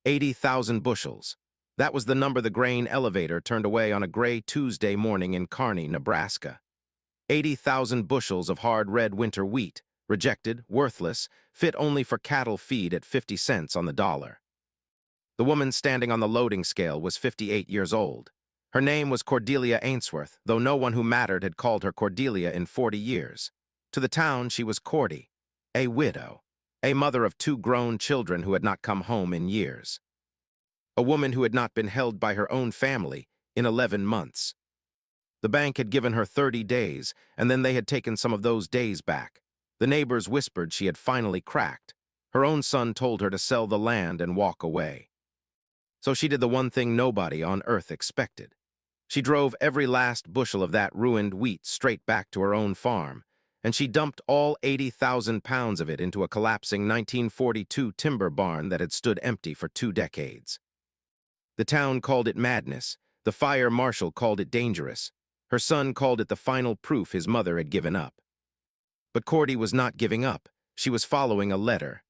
80,000 bushels. That was the number the grain elevator turned away on a gray Tuesday morning in Kearney, Nebraska. 80,000 bushels of hard red winter wheat, rejected, worthless, fit only for cattle feed at 50 cents on the dollar. The woman standing on the loading scale was 58 years old. Her name was Cordelia Ainsworth, though no one who mattered had called her Cordelia in 40 years. To the town, she was Cordy, a widow, a mother of 2 grown children who had not come home in years. A woman who had not been held by her own family in 11 months. The bank had given her 30 days, and then they had taken some of those days back. The neighbors whispered she had finally cracked. Her own son told her to sell the land and walk away. So she did the one thing nobody on earth expected. She drove every last bushel of that ruined wheat straight back to her own farm, and she dumped all 80,000 pounds of it into a collapsing 1942 timber barn that had stood empty for 2 decades. The town called it madness. The fire marshal called it dangerous. Her son called it the final proof his mother had given up. But Cordy was not giving up. She was following a letter.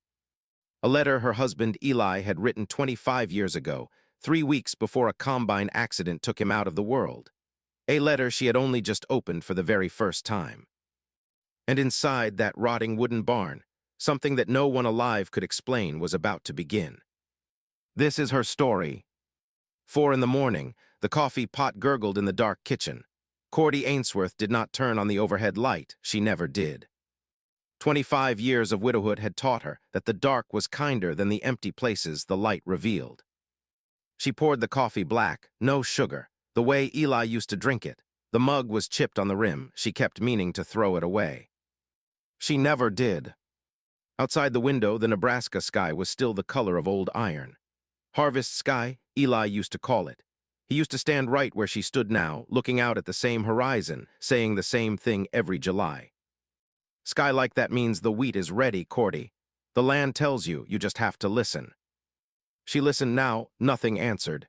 A letter her husband Eli had written 25 years ago, 3 weeks before a combine accident took him out of the world. A letter she had only just opened for the very first time. And inside that rotting wooden barn, something that no one alive could explain was about to begin. This is her story. 4 in the morning, the coffee pot gurgled in the dark kitchen. Cordy Ainsworth did not turn on the overhead light. She never did. 25 years of widowhood had taught her that the dark was kinder than the empty places the light revealed. She poured the coffee black, no sugar, the way Eli used to drink it. The mug was chipped on the rim. She kept meaning to throw it away. She never did. Outside the window, the Nebraska sky was still the color of old iron. Harvest sky, Eli used to call it. He used to stand right where she stood now, looking out at the same horizon, saying the same thing every July. Sky like that means the wheat is ready, Cordy. The land tells you, you just have to listen. She listened now, nothing answered.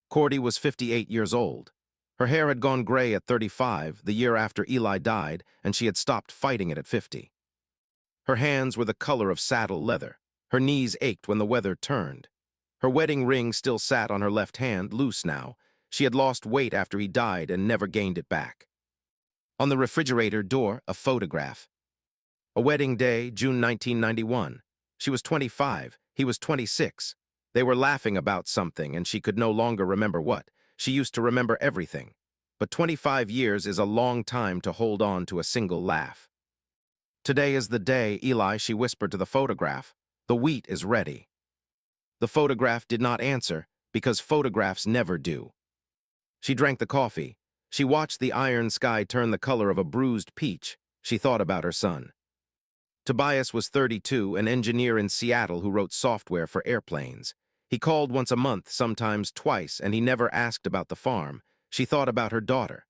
Cordy was 58 years old. Her hair had gone gray at 35, the year after Eli died, and she had stopped fighting it at 50. Her hands were the color of saddle leather. Her knees ached when the weather turned. Her wedding ring still sat on her left hand, loose now. She had lost weight after he died and never gained it back. On the refrigerator door, a photograph. A wedding day, June 1991. She was 25, he was 26. They were laughing about something, and she could no longer remember what. She used to remember everything. But 25 years is a long time to hold on to a single laugh. Today is the day, Eli, she whispered to the photograph. The wheat is ready. The photograph did not answer, because photographs never do. She drank the coffee. She watched the iron sky turn the color of a bruised peach. She thought about her son. Tobias was 32, an engineer in Seattle who wrote software for airplanes. He called once a month, sometimes twice, and he never asked about the farm. She thought about her daughter.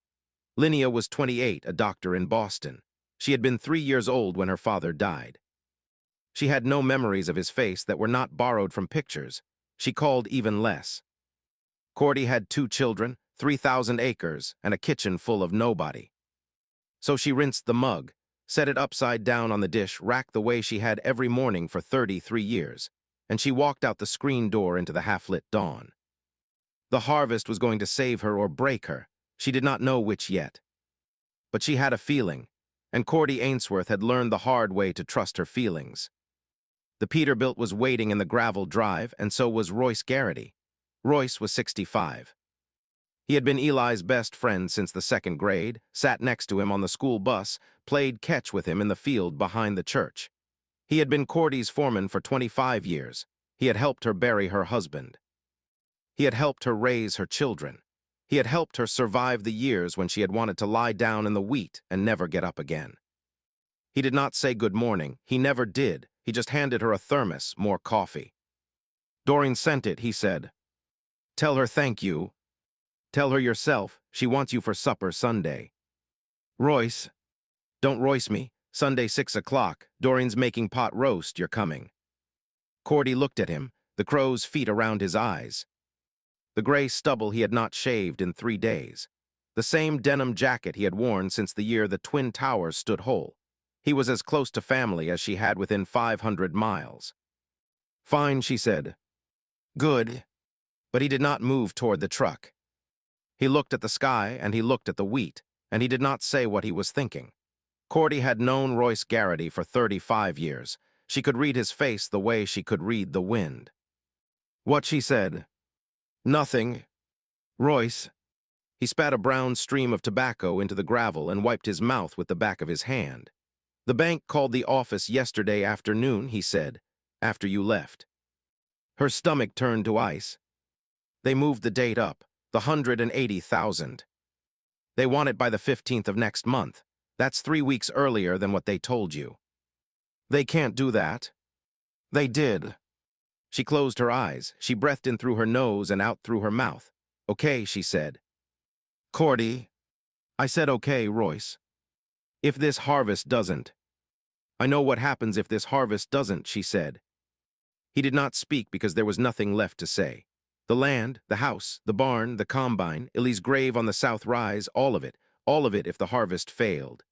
Linnea was 28, a doctor in Boston. She had been 3 years old when her father died. She had no memories of his face that were not borrowed from pictures. She called even less. Cordy had 2 children, 3,000 acres, and a kitchen full of nobody. So she rinsed the mug, set it upside down on the dish, racked the way she had every morning for 33 years, and she walked out the screen door into the half-lit dawn. The harvest was going to save her or break her. She did not know which yet. But she had a feeling, and Cordy Ainsworth had learned the hard way to trust her feelings. The Peterbilt was waiting in the gravel drive, and so was Royce Garrity. Royce was 65. He had been Eli's best friend since the 2nd grade, sat next to him on the school bus, played catch with him in the field behind the church. He had been Cordy's foreman for 25 years. He had helped her bury her husband. He had helped her raise her children. He had helped her survive the years when she had wanted to lie down in the wheat and never get up again. He did not say good morning. He never did. He just handed her a thermos, more coffee. Doreen sent it, he said. Tell her thank you. Tell her yourself, she wants you for supper Sunday. Royce. Don't Royce me. Sunday 6 o'clock. Doreen's making pot roast, you're coming. Cordy looked at him, the crow's feet around his eyes. The gray stubble he had not shaved in 3 days. The same denim jacket he had worn since the year the Twin Towers stood whole. He was as close to family as she had within 500 miles. Fine, she said. Good. But he did not move toward the truck. He looked at the sky and he looked at the wheat, and he did not say what he was thinking. Cordy had known Royce Garrity for 35 years. She could read his face the way she could read the wind. What she said? Nothing. Royce. He spat a brown stream of tobacco into the gravel and wiped his mouth with the back of his hand. The bank called the office yesterday afternoon, he said, after you left. Her stomach turned to ice. They moved the date up, the 180,000. They want it by the 15th of next month. That's 3 weeks earlier than what they told you. They can't do that. They did. She closed her eyes. She breathed in through her nose and out through her mouth. Okay, she said. Cordy. I said okay, Royce. If this harvest doesn't. I know what happens if this harvest doesn't, she said. He did not speak because there was nothing left to say. The land, the house, the barn, the combine, Illy's grave on the south rise, all of it if the harvest failed.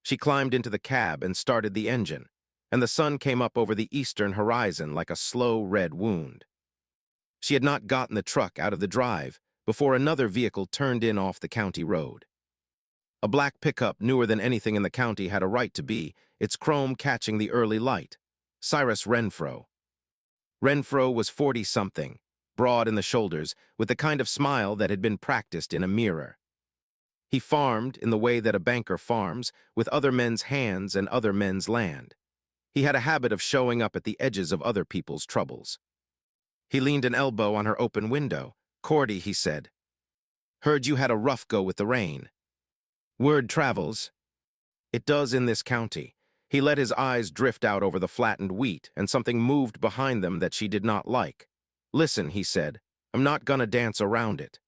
She climbed into the cab and started the engine, and the sun came up over the eastern horizon like a slow red wound. She had not gotten the truck out of the drive before another vehicle turned in off the county road. A black pickup newer than anything in the county had a right to be, its chrome catching the early light. Cyrus Renfro. Renfro was 40-something, broad in the shoulders, with the kind of smile that had been practiced in a mirror. He farmed in the way that a banker farms, with other men's hands and other men's land. He had a habit of showing up at the edges of other people's troubles. He leaned an elbow on her open window. Cordy, he said. Heard you had a rough go with the rain. Word travels. It does in this county. He let his eyes drift out over the flattened wheat, and something moved behind them that she did not like. Listen, he said, I'm not gonna dance around it.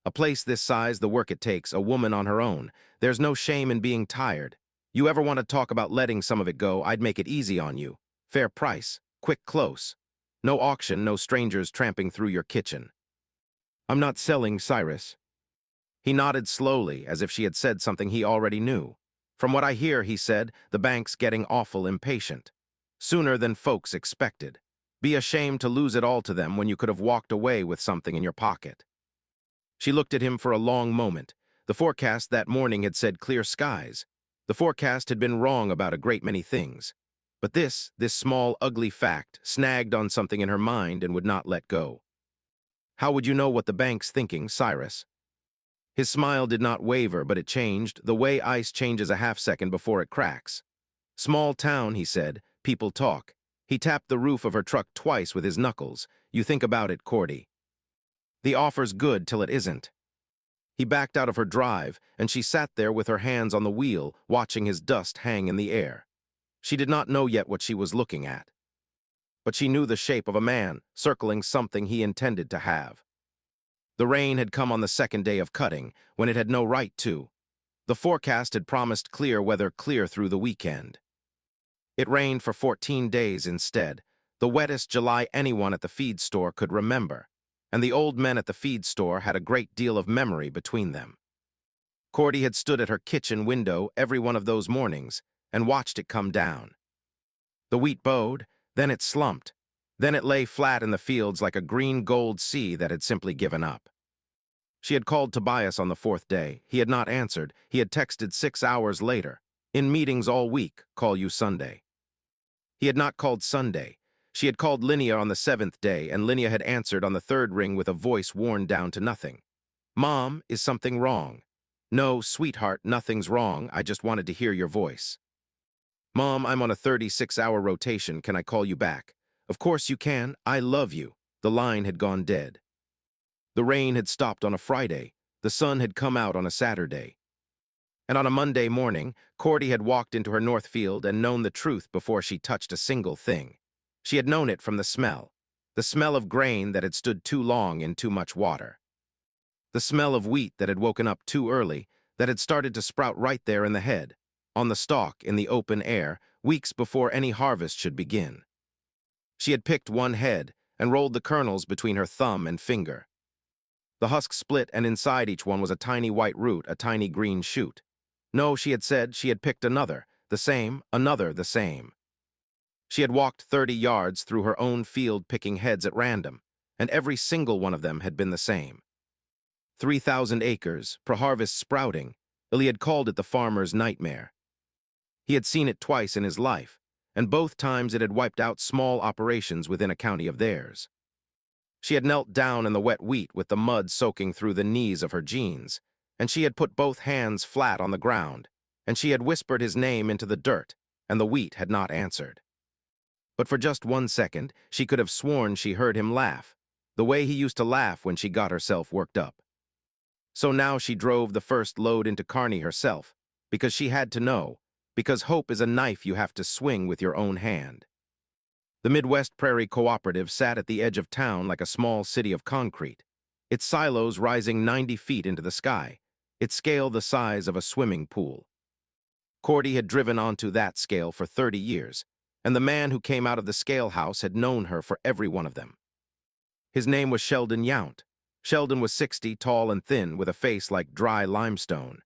A place this size, the work it takes, a woman on her own. There's no shame in being tired. You ever want to talk about letting some of it go, I'd make it easy on you. Fair price, quick close. No auction, no strangers tramping through your kitchen. I'm not selling, Cyrus. He nodded slowly, as if she had said something he already knew. From what I hear, he said, the bank's getting awful impatient. Sooner than folks expected. Be ashamed to lose it all to them when you could have walked away with something in your pocket. She looked at him for a long moment. The forecast that morning had said clear skies. The forecast had been wrong about a great many things. But this small, ugly fact, snagged on something in her mind and would not let go. How would you know what the bank's thinking, Cyrus? His smile did not waver, but it changed, the way ice changes a half-second before it cracks. Small town, he said. People talk. He tapped the roof of her truck twice with his knuckles. You think about it, Cordy. The offer's good till it isn't. He backed out of her drive, and she sat there with her hands on the wheel, watching his dust hang in the air. She did not know yet what she was looking at. But she knew the shape of a man, circling something he intended to have. The rain had come on the second day of cutting, when it had no right to. The forecast had promised clear weather clear through the weekend. It rained for 14 days instead, the wettest July anyone at the feed store could remember, and the old men at the feed store had a great deal of memory between them. Cordy had stood at her kitchen window every one of those mornings and watched it come down. The wheat bowed, then it slumped, then it lay flat in the fields like a green gold sea that had simply given up. She had called Tobias on the 4th day. He had not answered. He had texted 6 hours later. In meetings all week, call you Sunday. He had not called Sunday. She had called Linnea on the 7th day, and Linnea had answered on the 3rd ring with a voice worn down to nothing. Mom, is something wrong? No, sweetheart, nothing's wrong. I just wanted to hear your voice. Mom, I'm on a 36-hour rotation. Can I call you back? Of course you can. I love you. The line had gone dead. The rain had stopped on a Friday. The sun had come out on a Saturday. And on a Monday morning, Cordy had walked into her north field and known the truth before she touched a single thing. She had known it from the smell of grain that had stood too long in too much water. The smell of wheat that had woken up too early, that had started to sprout right there in the head, on the stalk in the open air, weeks before any harvest should begin. She had picked one head and rolled the kernels between her thumb and finger. The husk split, and inside each one was a tiny white root, a tiny green shoot. No, she had said, she had picked another, the same, another, the same. She had walked 30 yards through her own field picking heads at random, and every single one of them had been the same. 3,000 acres, pre-harvest sprouting. He had called it the farmer's nightmare. He had seen it twice in his life, and both times it had wiped out small operations within a county of theirs. She had knelt down in the wet wheat with the mud soaking through the knees of her jeans, and she had put both hands flat on the ground, and she had whispered his name into the dirt, and the wheat had not answered. But for just 1 second, she could have sworn she heard him laugh, the way he used to laugh when she got herself worked up. So now she drove the first load into Kearney herself, because she had to know, because hope is a knife you have to swing with your own hand. The Midwest Prairie Cooperative sat at the edge of town like a small city of concrete, its silos rising 90 feet into the sky, its scale the size of a swimming pool. Cordy had driven onto that scale for 30 years, and the man who came out of the scale house had known her for every one of them. His name was Sheldon Yount. Sheldon was 60, tall and thin, with a face like dry limestone.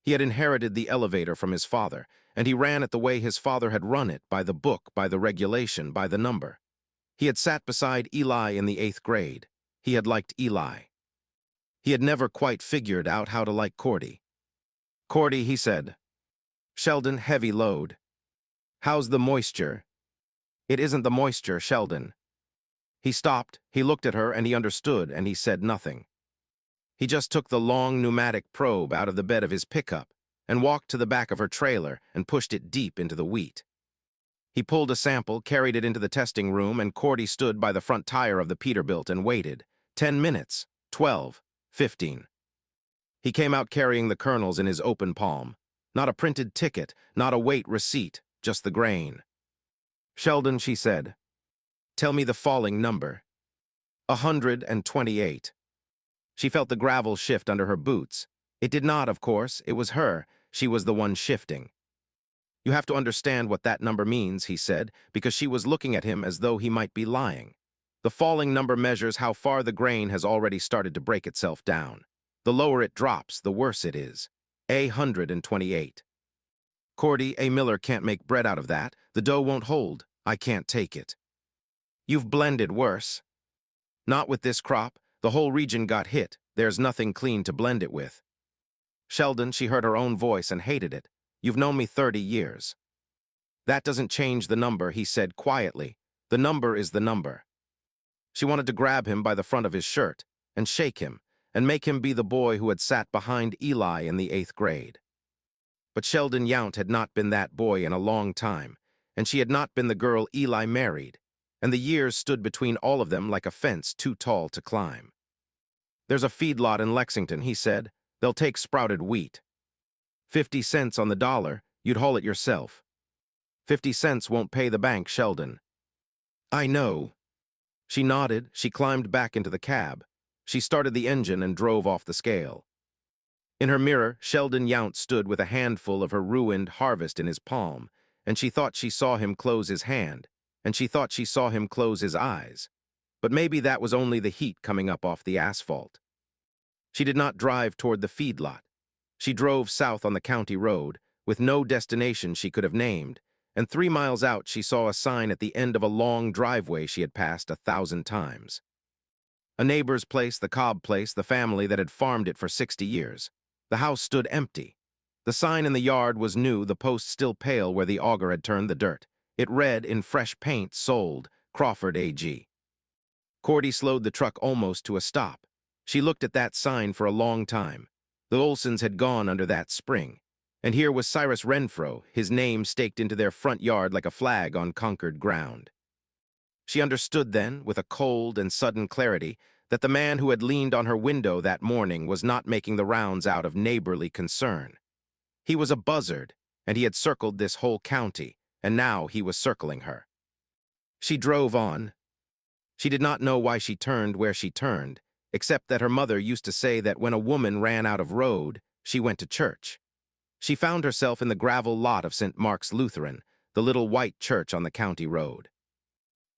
He had inherited the elevator from his father, and he ran it the way his father had run it, by the book, by the regulation, by the number. He had sat beside Eli in the 8th grade. He had liked Eli. He had never quite figured out how to like Cordy. "Cordy," he said. "Sheldon, heavy load. How's the moisture?" "It isn't the moisture, Sheldon." He stopped, he looked at her, and he understood, and he said nothing. He just took the long pneumatic probe out of the bed of his pickup and walked to the back of her trailer and pushed it deep into the wheat. He pulled a sample, carried it into the testing room, and Cordy stood by the front tire of the Peterbilt and waited. 10 minutes, 12, 15. He came out carrying the kernels in his open palm. Not a printed ticket, not a weight receipt, just the grain. "Sheldon," she said, "tell me the falling number." 128. She felt the gravel shift under her boots. It did not, of course. It was her. She was the one shifting. "You have to understand what that number means," he said, because she was looking at him as though he might be lying. "The falling number measures how far the grain has already started to break itself down. The lower it drops, the worse it is. 128. Cordy, A. Miller can't make bread out of that. The dough won't hold. I can't take it." "You've blended worse." "Not with this crop. The whole region got hit. There's nothing clean to blend it with." "Sheldon," she heard her own voice and hated it. "You've known me 30 years. "That doesn't change the number," he said quietly. "The number is the number." She wanted to grab him by the front of his shirt and shake him and make him be the boy who had sat behind Eli in the 8th grade. But Sheldon Yount had not been that boy in a long time, and she had not been the girl Eli married, and the years stood between all of them like a fence too tall to climb. "There's a feedlot in Lexington," he said. "They'll take sprouted wheat. 50 cents on the dollar, you'd haul it yourself. 50 cents won't pay the bank, Sheldon." "I know." She nodded. She climbed back into the cab. She started the engine and drove off the scale. In her mirror, Sheldon Yount stood with a handful of her ruined harvest in his palm, and she thought she saw him close his hand, and she thought she saw him close his eyes. But maybe that was only the heat coming up off the asphalt. She did not drive toward the feedlot. She drove south on the county road, with no destination she could have named, and 3 miles out she saw a sign at the end of a long driveway she had passed 1,000 times. A neighbor's place, the Cobb place, the family that had farmed it for 60 years. The house stood empty. The sign in the yard was new, the post still pale where the auger had turned the dirt. It read in fresh paint, "Sold, Crawford AG." Cordy slowed the truck almost to a stop. She looked at that sign for a long time. The Olsons had gone under that spring. And here was Cyrus Renfro, his name staked into their front yard like a flag on conquered ground. She understood then, with a cold and sudden clarity, that the man who had leaned on her window that morning was not making the rounds out of neighborly concern. He was a buzzard, and he had circled this whole county, and now he was circling her. She drove on. She did not know why she turned where she turned, except that her mother used to say that when a woman ran out of road, she went to church. She found herself in the gravel lot of St. Mark's Lutheran, the little white church on the county road.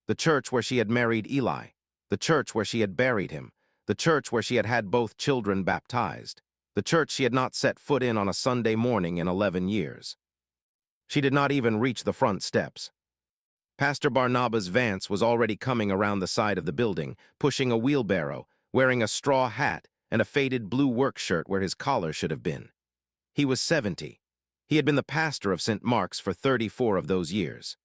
The church where she had married Eli, the church where she had buried him, the church where she had had both children baptized, the church she had not set foot in on a Sunday morning in 11 years. She did not even reach the front steps. Pastor Barnabas Vance was already coming around the side of the building, pushing a wheelbarrow, wearing a straw hat and a faded blue work shirt where his collar should have been. He was 70. He had been the pastor of St. Mark's for 34 of those years.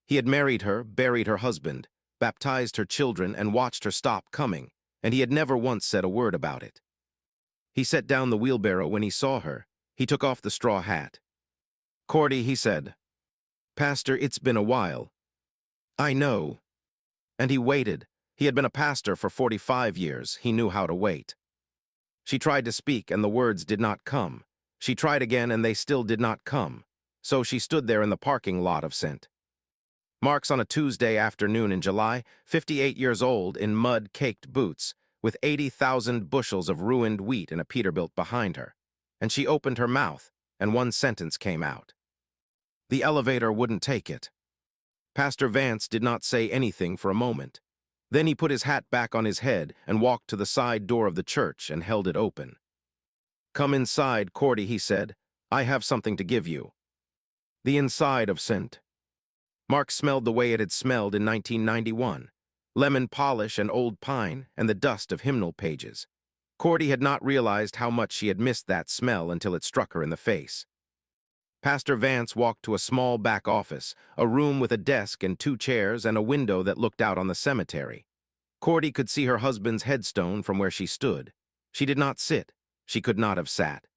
He had married her, buried her husband, baptized her children, and watched her stop coming, and he had never once said a word about it. He set down the wheelbarrow when he saw her. He took off the straw hat. "Cordy," he said. "Pastor, it's been a while." "I know." And he waited. He had been a pastor for 45 years. He knew how to wait. She tried to speak, and the words did not come. She tried again, and they still did not come. So she stood there in the parking lot of St. Mark's on a Tuesday afternoon in July, 58 years old, in mud-caked boots, with 80,000 bushels of ruined wheat in a Peterbilt behind her. And she opened her mouth, and one sentence came out. The elevator wouldn't take it. Pastor Vance did not say anything for a moment. Then he put his hat back on his head and walked to the side door of the church and held it open. "Come inside, Cordy," he said. "I have something to give you." The inside of St. Mark smelled the way it had smelled in 1991. Lemon polish and old pine and the dust of hymnal pages. Cordy had not realized how much she had missed that smell until it struck her in the face. Pastor Vance walked to a small back office, a room with a desk and 2 chairs and a window that looked out on the cemetery. Cordy could see her husband's headstone from where she stood. She did not sit. She could not have sat.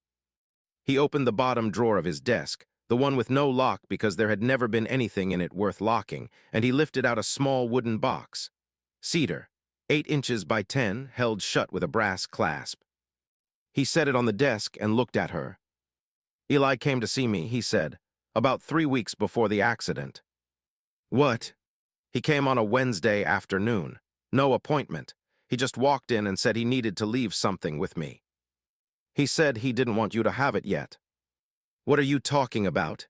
He opened the bottom drawer of his desk, the one with no lock because there had never been anything in it worth locking, and he lifted out a small wooden box. Cedar, 8 inches by 10, held shut with a brass clasp. He set it on the desk and looked at her. "Eli came to see me," he said, "about 3 weeks before the accident." "What?" "He came on a Wednesday afternoon. No appointment. He just walked in and said he needed to leave something with me. He said he didn't want you to have it yet." "What are you talking about?"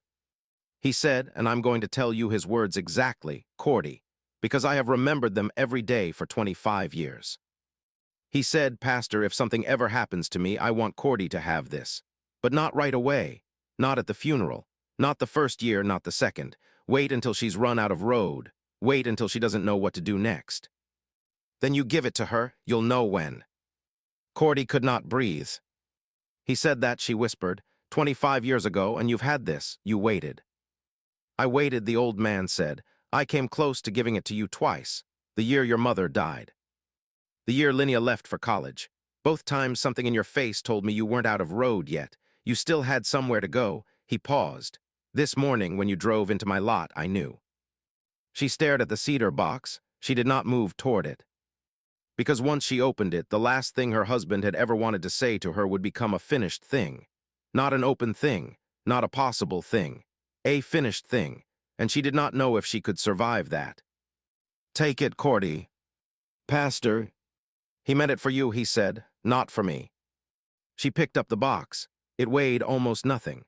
"He said, and I'm going to tell you his words exactly, Cordy, because I have remembered them every day for 25 years. He said, 'Pastor, if something ever happens to me, I want Cordy to have this. But not right away, not at the funeral, not the first year, not the second. Wait until she's run out of road. Wait until she doesn't know what to do next. Then you give it to her, you'll know when.'" Cordy could not breathe. "He said that," she whispered, 25 years ago, and you've had this. You waited." "I waited," the old man said. "I came close to giving it to you twice. The year your mother died. The year Linnea left for college. Both times something in your face told me you weren't out of road yet. You still had somewhere to go." He paused. "This morning, when you drove into my lot, I knew." She stared at the cedar box. She did not move toward it. Because once she opened it, the last thing her husband had ever wanted to say to her would become a finished thing. Not an open thing, not a possible thing. A finished thing, and she did not know if she could survive that. "Take it, Cordy." "Pastor." "He meant it for you," he said, "not for me." She picked up the box. It weighed almost nothing.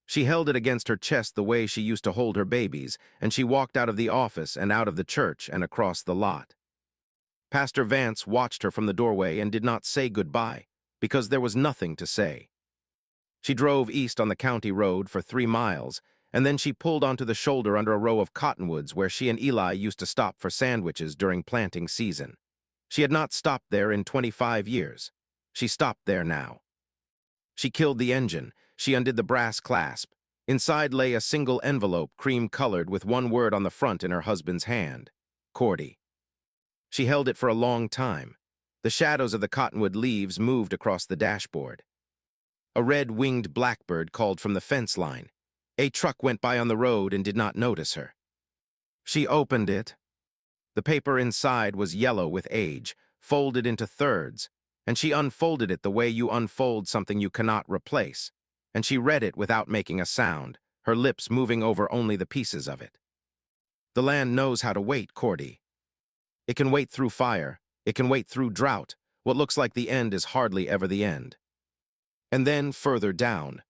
She held it against her chest the way she used to hold her babies, and she walked out of the office and out of the church and across the lot. Pastor Vance watched her from the doorway and did not say goodbye, because there was nothing to say. She drove east on the county road for 3 miles, and then she pulled onto the shoulder under a row of cottonwoods where she and Eli used to stop for sandwiches during planting season. She had not stopped there in 25 years. She stopped there now. She killed the engine. She undid the brass clasp. Inside lay a single envelope, cream-colored, with one word on the front in her husband's hand: Cordy. She held it for a long time. The shadows of the cottonwood leaves moved across the dashboard. A red-winged blackbird called from the fence line. A truck went by on the road and did not notice her. She opened it. The paper inside was yellow with age, folded into thirds, and she unfolded it the way you unfold something you cannot replace, and she read it without making a sound, her lips moving over only the pieces of it. "The land knows how to wait, Cordy. It can wait through fire. It can wait through drought. What looks like the end is hardly ever the end." And then further down.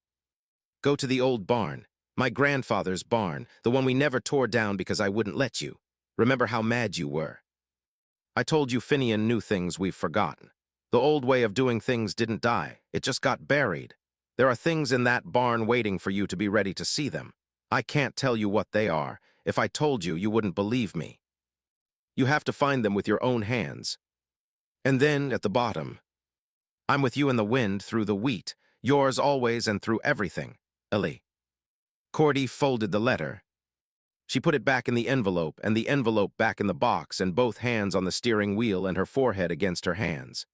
"Go to the old barn, my grandfather's barn, the one we never tore down because I wouldn't let you. Remember how mad you were. I told you Finian knew things we've forgotten. The old way of doing things didn't die. It just got buried. There are things in that barn waiting for you to be ready to see them. I can't tell you what they are. If I told you, you wouldn't believe me. You have to find them with your own hands. And then, at the bottom, I'm with you in the wind through the wheat, yours always and through everything, Ellie. Cordy folded the letter. She put it back in the envelope and the envelope back in the box and both hands on the steering wheel and her forehead against her hands.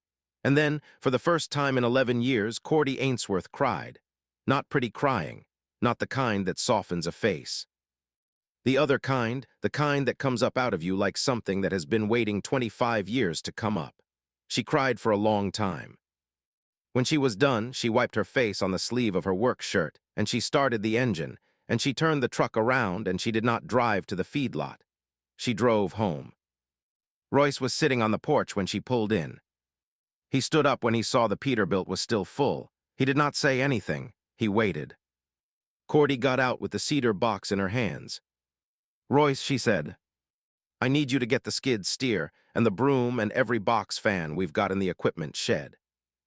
And then, for the first time in 11 years, Cordy Ainsworth cried. Not pretty crying, not the kind that softens a face. The other kind, the kind that comes up out of you like something that has been waiting 25 years to come up. She cried for a long time. When she was done, she wiped her face on the sleeve of her work shirt, and she started the engine, and she turned the truck around, and she did not drive to the feedlot. She drove home. Royce was sitting on the porch when she pulled in. He stood up when he saw the Peterbilt was still full. He did not say anything. He waited. Cordy got out with the cedar box in her hands. "Royce," she said, "I need you to get the skid steer and the broom and every box fan we've got in the equipment shed.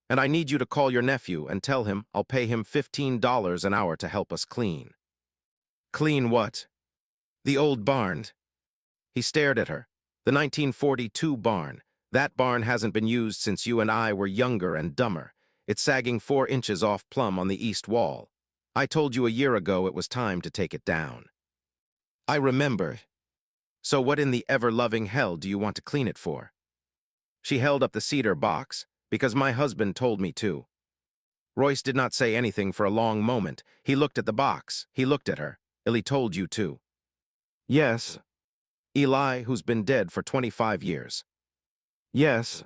And I need you to call your nephew and tell him I'll pay him $15 an hour to help us clean." "Clean what?" "The old barn." He stared at her. "The 1942 barn. That barn hasn't been used since you and I were younger and dumber. It's sagging 4 inches off plumb on the east wall. I told you a year ago it was time to take it down." "I remember. So what in the ever-loving hell do you want to clean it for?" She held up the cedar box. "Because my husband told me to." Royce did not say anything for a long moment. He looked at the box. He looked at her. "Eli told you to." "Yes." "Eli, who's been dead for 25 years. "Yes."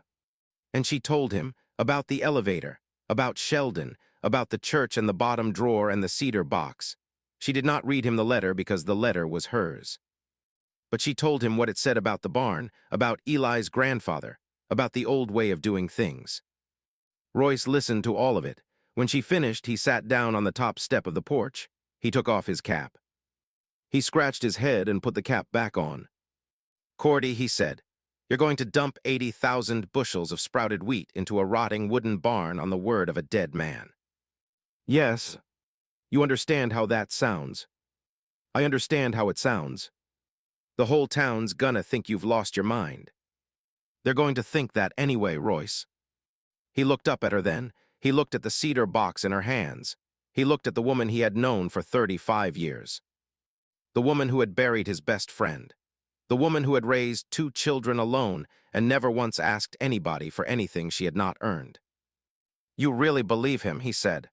And she told him about the elevator, about Sheldon, about the church and the bottom drawer and the cedar box. She did not read him the letter because the letter was hers. But she told him what it said about the barn, about Eli's grandfather, about the old way of doing things. Royce listened to all of it. When she finished, he sat down on the top step of the porch. He took off his cap. He scratched his head and put the cap back on. "Cordy," he said, "you're going to dump 80,000 bushels of sprouted wheat into a rotting wooden barn on the word of a dead man." "Yes." "You understand how that sounds?" "I understand how it sounds. The whole town's gonna think you've lost your mind." "They're going to think that anyway, Royce." He looked up at her then. He looked at the cedar box in her hands. He looked at the woman he had known for 35 years. The woman who had buried his best friend. The woman who had raised 2 children alone and never once asked anybody for anything she had not earned. "You really believe him," he said.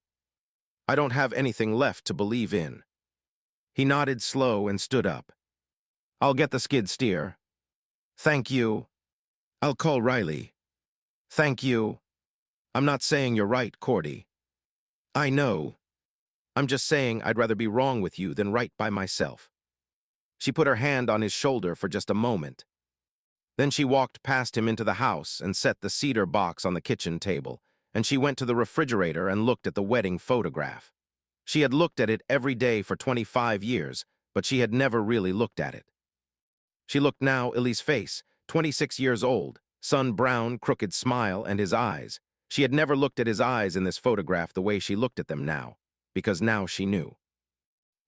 "I don't have anything left to believe in." He nodded slow and stood up. "I'll get the skid steer." "Thank you." "I'll call Riley." "Thank you." "I'm not saying you're right, Cordy." "I know. I'm just saying I'd rather be wrong with you than right by myself." She put her hand on his shoulder for just a moment. Then she walked past him into the house and set the cedar box on the kitchen table, and she went to the refrigerator and looked at the wedding photograph. She had looked at it every day for 25 years, but she had never really looked at it. She looked now Ellie's face, 26 years old, sun-brown, crooked smile, and his eyes. She had never looked at his eyes in this photograph the way she looked at them now, because now she knew.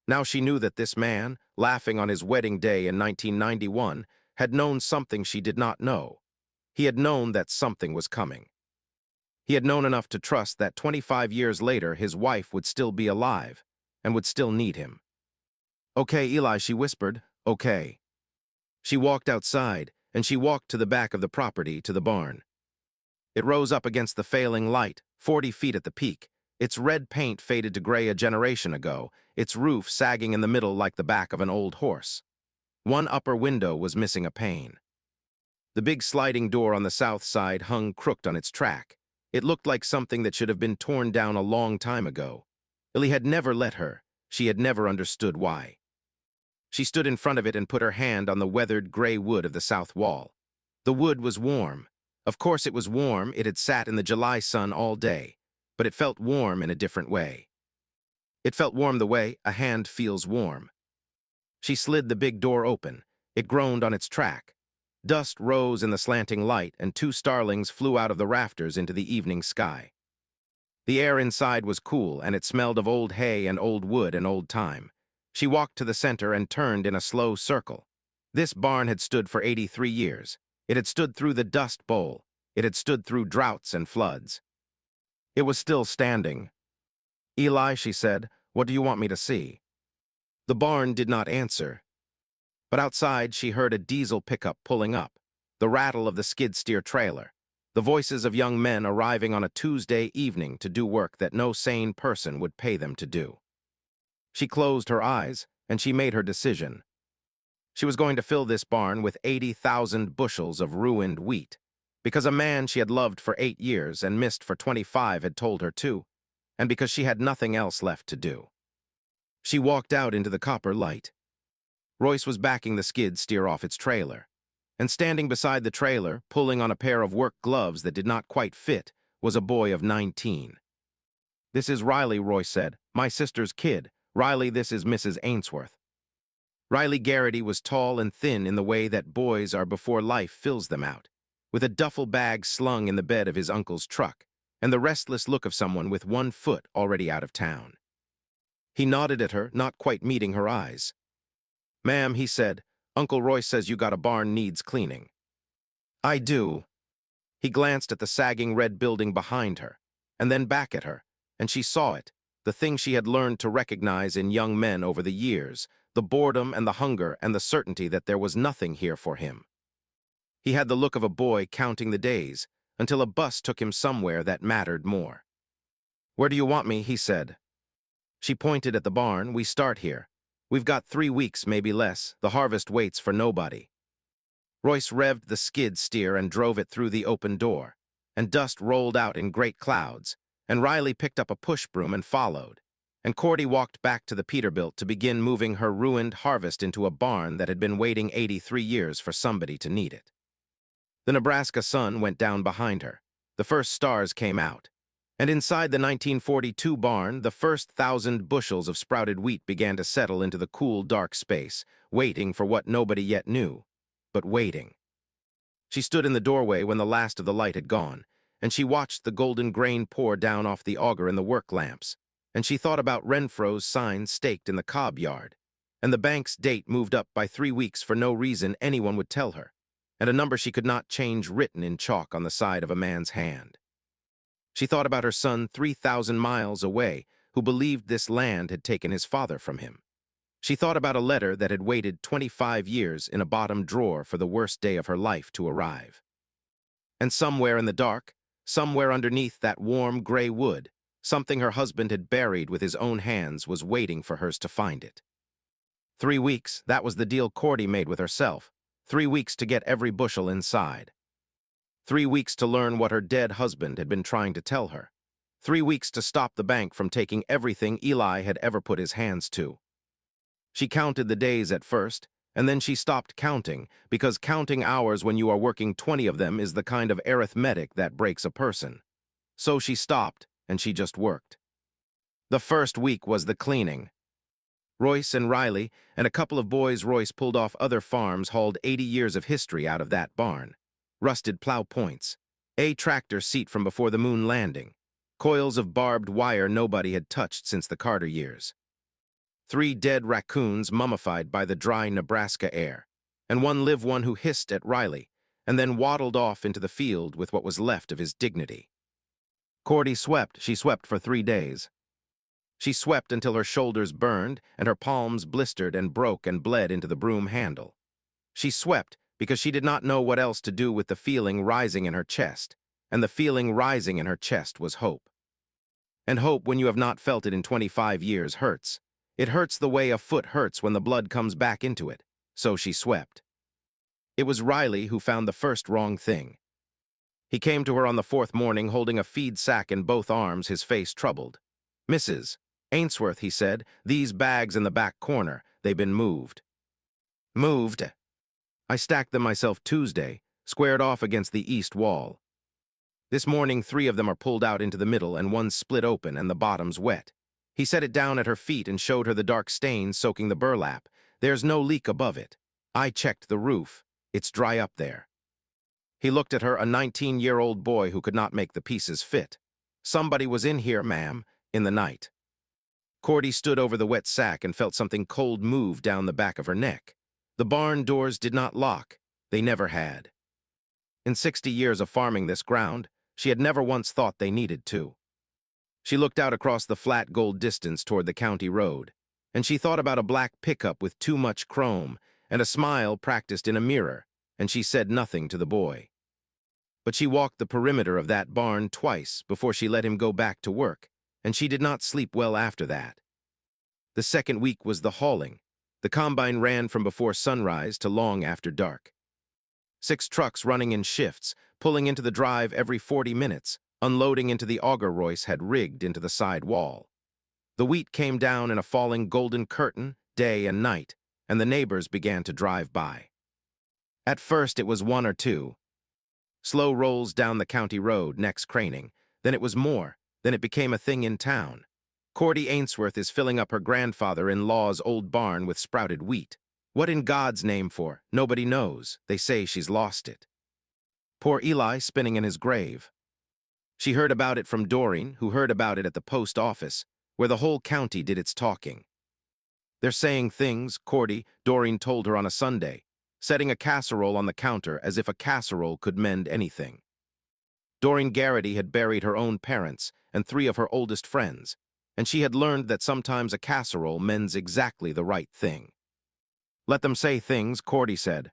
Now she knew that this man, laughing on his wedding day in 1991, had known something she did not know. He had known that something was coming. He had known enough to trust that 25 years later his wife would still be alive and would still need him. "Okay, Eli," she whispered. "Okay." She walked outside, and she walked to the back of the property, to the barn. It rose up against the failing light, 40 feet at the peak. Its red paint faded to gray a generation ago, its roof sagging in the middle like the back of an old horse. One upper window was missing a pane. The big sliding door on the south side hung crooked on its track. It looked like something that should have been torn down a long time ago. Illy had never let her. She had never understood why. She stood in front of it and put her hand on the weathered gray wood of the south wall. The wood was warm. Of course it was warm. It had sat in the July sun all day. But it felt warm in a different way. It felt warm the way a hand feels warm. She slid the big door open. It groaned on its track. Dust rose in the slanting light, and 2 starlings flew out of the rafters into the evening sky. The air inside was cool, and it smelled of old hay and old wood and old time. She walked to the center and turned in a slow circle. This barn had stood for 83 years. It had stood through the Dust Bowl. It had stood through droughts and floods. It was still standing. "Eli," she said, "what do you want me to see?" The barn did not answer. But outside she heard a diesel pickup pulling up, the rattle of the skid-steer trailer, the voices of young men arriving on a Tuesday evening to do work that no sane person would pay them to do. She closed her eyes, and she made her decision. She was going to fill this barn with 80,000 bushels of ruined wheat, because a man she had loved for 8 years and missed for 25 had told her to, and because she had nothing else left to do. She walked out into the copper light. Royce was backing the skid steer off its trailer, and standing beside the trailer, pulling on a pair of work gloves that did not quite fit, was a boy of 19. "This is Riley," Royce said. "My sister's kid. Riley, this is Mrs. Ainsworth." Riley Garrity was tall and thin in the way that boys are before life fills them out, with a duffel bag slung in the bed of his uncle's truck, and the restless look of someone with one foot already out of town. He nodded at her, not quite meeting her eyes. "Ma'am," he said, "Uncle Royce says you got a barn needs cleaning." "I do." He glanced at the sagging red building behind her, and then back at her, and she saw it, the thing she had learned to recognize in young men over the years, the boredom and the hunger and the certainty that there was nothing here for him. He had the look of a boy counting the days, until a bus took him somewhere that mattered more. "Where do you want me?" he said. She pointed at the barn. "We start here. We've got 3 weeks, maybe less. The harvest waits for nobody." Royce revved the skid steer and drove it through the open door, and dust rolled out in great clouds, and Riley picked up a push broom and followed, and Cordy walked back to the Peterbilt to begin moving her ruined harvest into a barn that had been waiting 83 years for somebody to need it. The Nebraska sun went down behind her. The first stars came out. And inside the 1942 barn, the first 1,000 bushels of sprouted wheat began to settle into the cool, dark space, waiting for what nobody yet knew, but waiting. She stood in the doorway when the last of the light had gone, and she watched the golden grain pour down off the auger in the work lamps, and she thought about Renfro's sign staked in the cob yard, and the bank's date moved up by 3 weeks for no reason anyone would tell her, and a number she could not change written in chalk on the side of a man's hand. She thought about her son 3,000 miles away, who believed this land had taken his father from him. She thought about a letter that had waited 25 years in a bottom drawer for the worst day of her life to arrive. And somewhere in the dark, somewhere underneath that warm gray wood, something her husband had buried with his own hands was waiting for hers to find it. 3 weeks, that was the deal Cordy made with herself. 3 weeks to get every bushel inside. 3 weeks to learn what her dead husband had been trying to tell her. 3 weeks to stop the bank from taking everything Eli had ever put his hands to. She counted the days at first, and then she stopped counting, because counting hours when you are working 20 of them is the kind of arithmetic that breaks a person. So she stopped, and she just worked. The first week was the cleaning. Royce and Riley and a couple of boys Royce pulled off other farms hauled 80 years of history out of that barn. Rusted plow points, a tractor seat from before the moon landing, coils of barbed wire nobody had touched since the Carter years. 3 dead raccoons mummified by the dry Nebraska air, and one live one who hissed at Riley, and then waddled off into the field with what was left of his dignity. Cordy swept. She swept for 3 days. She swept until her shoulders burned, and her palms blistered and broke and bled into the broom handle. She swept because she did not know what else to do with the feeling rising in her chest, and the feeling rising in her chest was hope. And hope, when you have not felt it in 25 years, hurts. It hurts the way a foot hurts when the blood comes back into it. So she swept. It was Riley who found the first wrong thing. He came to her on the 4th morning holding a feed sack in both arms, his face troubled. "Mrs. Ainsworth," he said, "these bags in the back corner, they've been moved." "Moved?" "I stacked them myself Tuesday, squared off against the east wall. This morning 3 of them are pulled out into the middle and 1 split open and the bottom's wet." He set it down at her feet and showed her the dark stains soaking the burlap. "There's no leak above it. I checked the roof. It's dry up there." He looked at her, a 19-year-old boy who could not make the pieces fit. "Somebody was in here, ma'am, in the night." Cordy stood over the wet sack and felt something cold move down the back of her neck. The barn doors did not lock. They never had. In 60 years of farming this ground, she had never once thought they needed to. She looked out across the flat gold distance toward the county road, and she thought about a black pickup with too much chrome and a smile practiced in a mirror, and she said nothing to the boy. But she walked the perimeter of that barn twice before she let him go back to work, and she did not sleep well after that. The second week was the hauling. The combine ran from before sunrise to long after dark. 6 trucks running in shifts, pulling into the drive every 40 minutes, unloading into the auger Royce had rigged into the side wall. The wheat came down in a falling golden curtain, day and night, and the neighbors began to drive by. At first it was 1 or 2. Slow rolls down the county road, necks craning. Then it was more. Then it became a thing in town. Cordy Ainsworth is filling up her grandfather-in-law's old barn with sprouted wheat. What in God's name for? Nobody knows. They say she's lost it. Poor Eli spinning in his grave. She heard about it from Doreen, who heard about it at the post office, where the whole county did its talking. They're saying things, Cordy, Doreen told her on a Sunday, setting a casserole on the counter as if a casserole could mend anything. Doreen Garrity had buried her own parents and 3 of her oldest friends, and she had learned that sometimes a casserole mends exactly the right thing. Let them say things, Cordy said.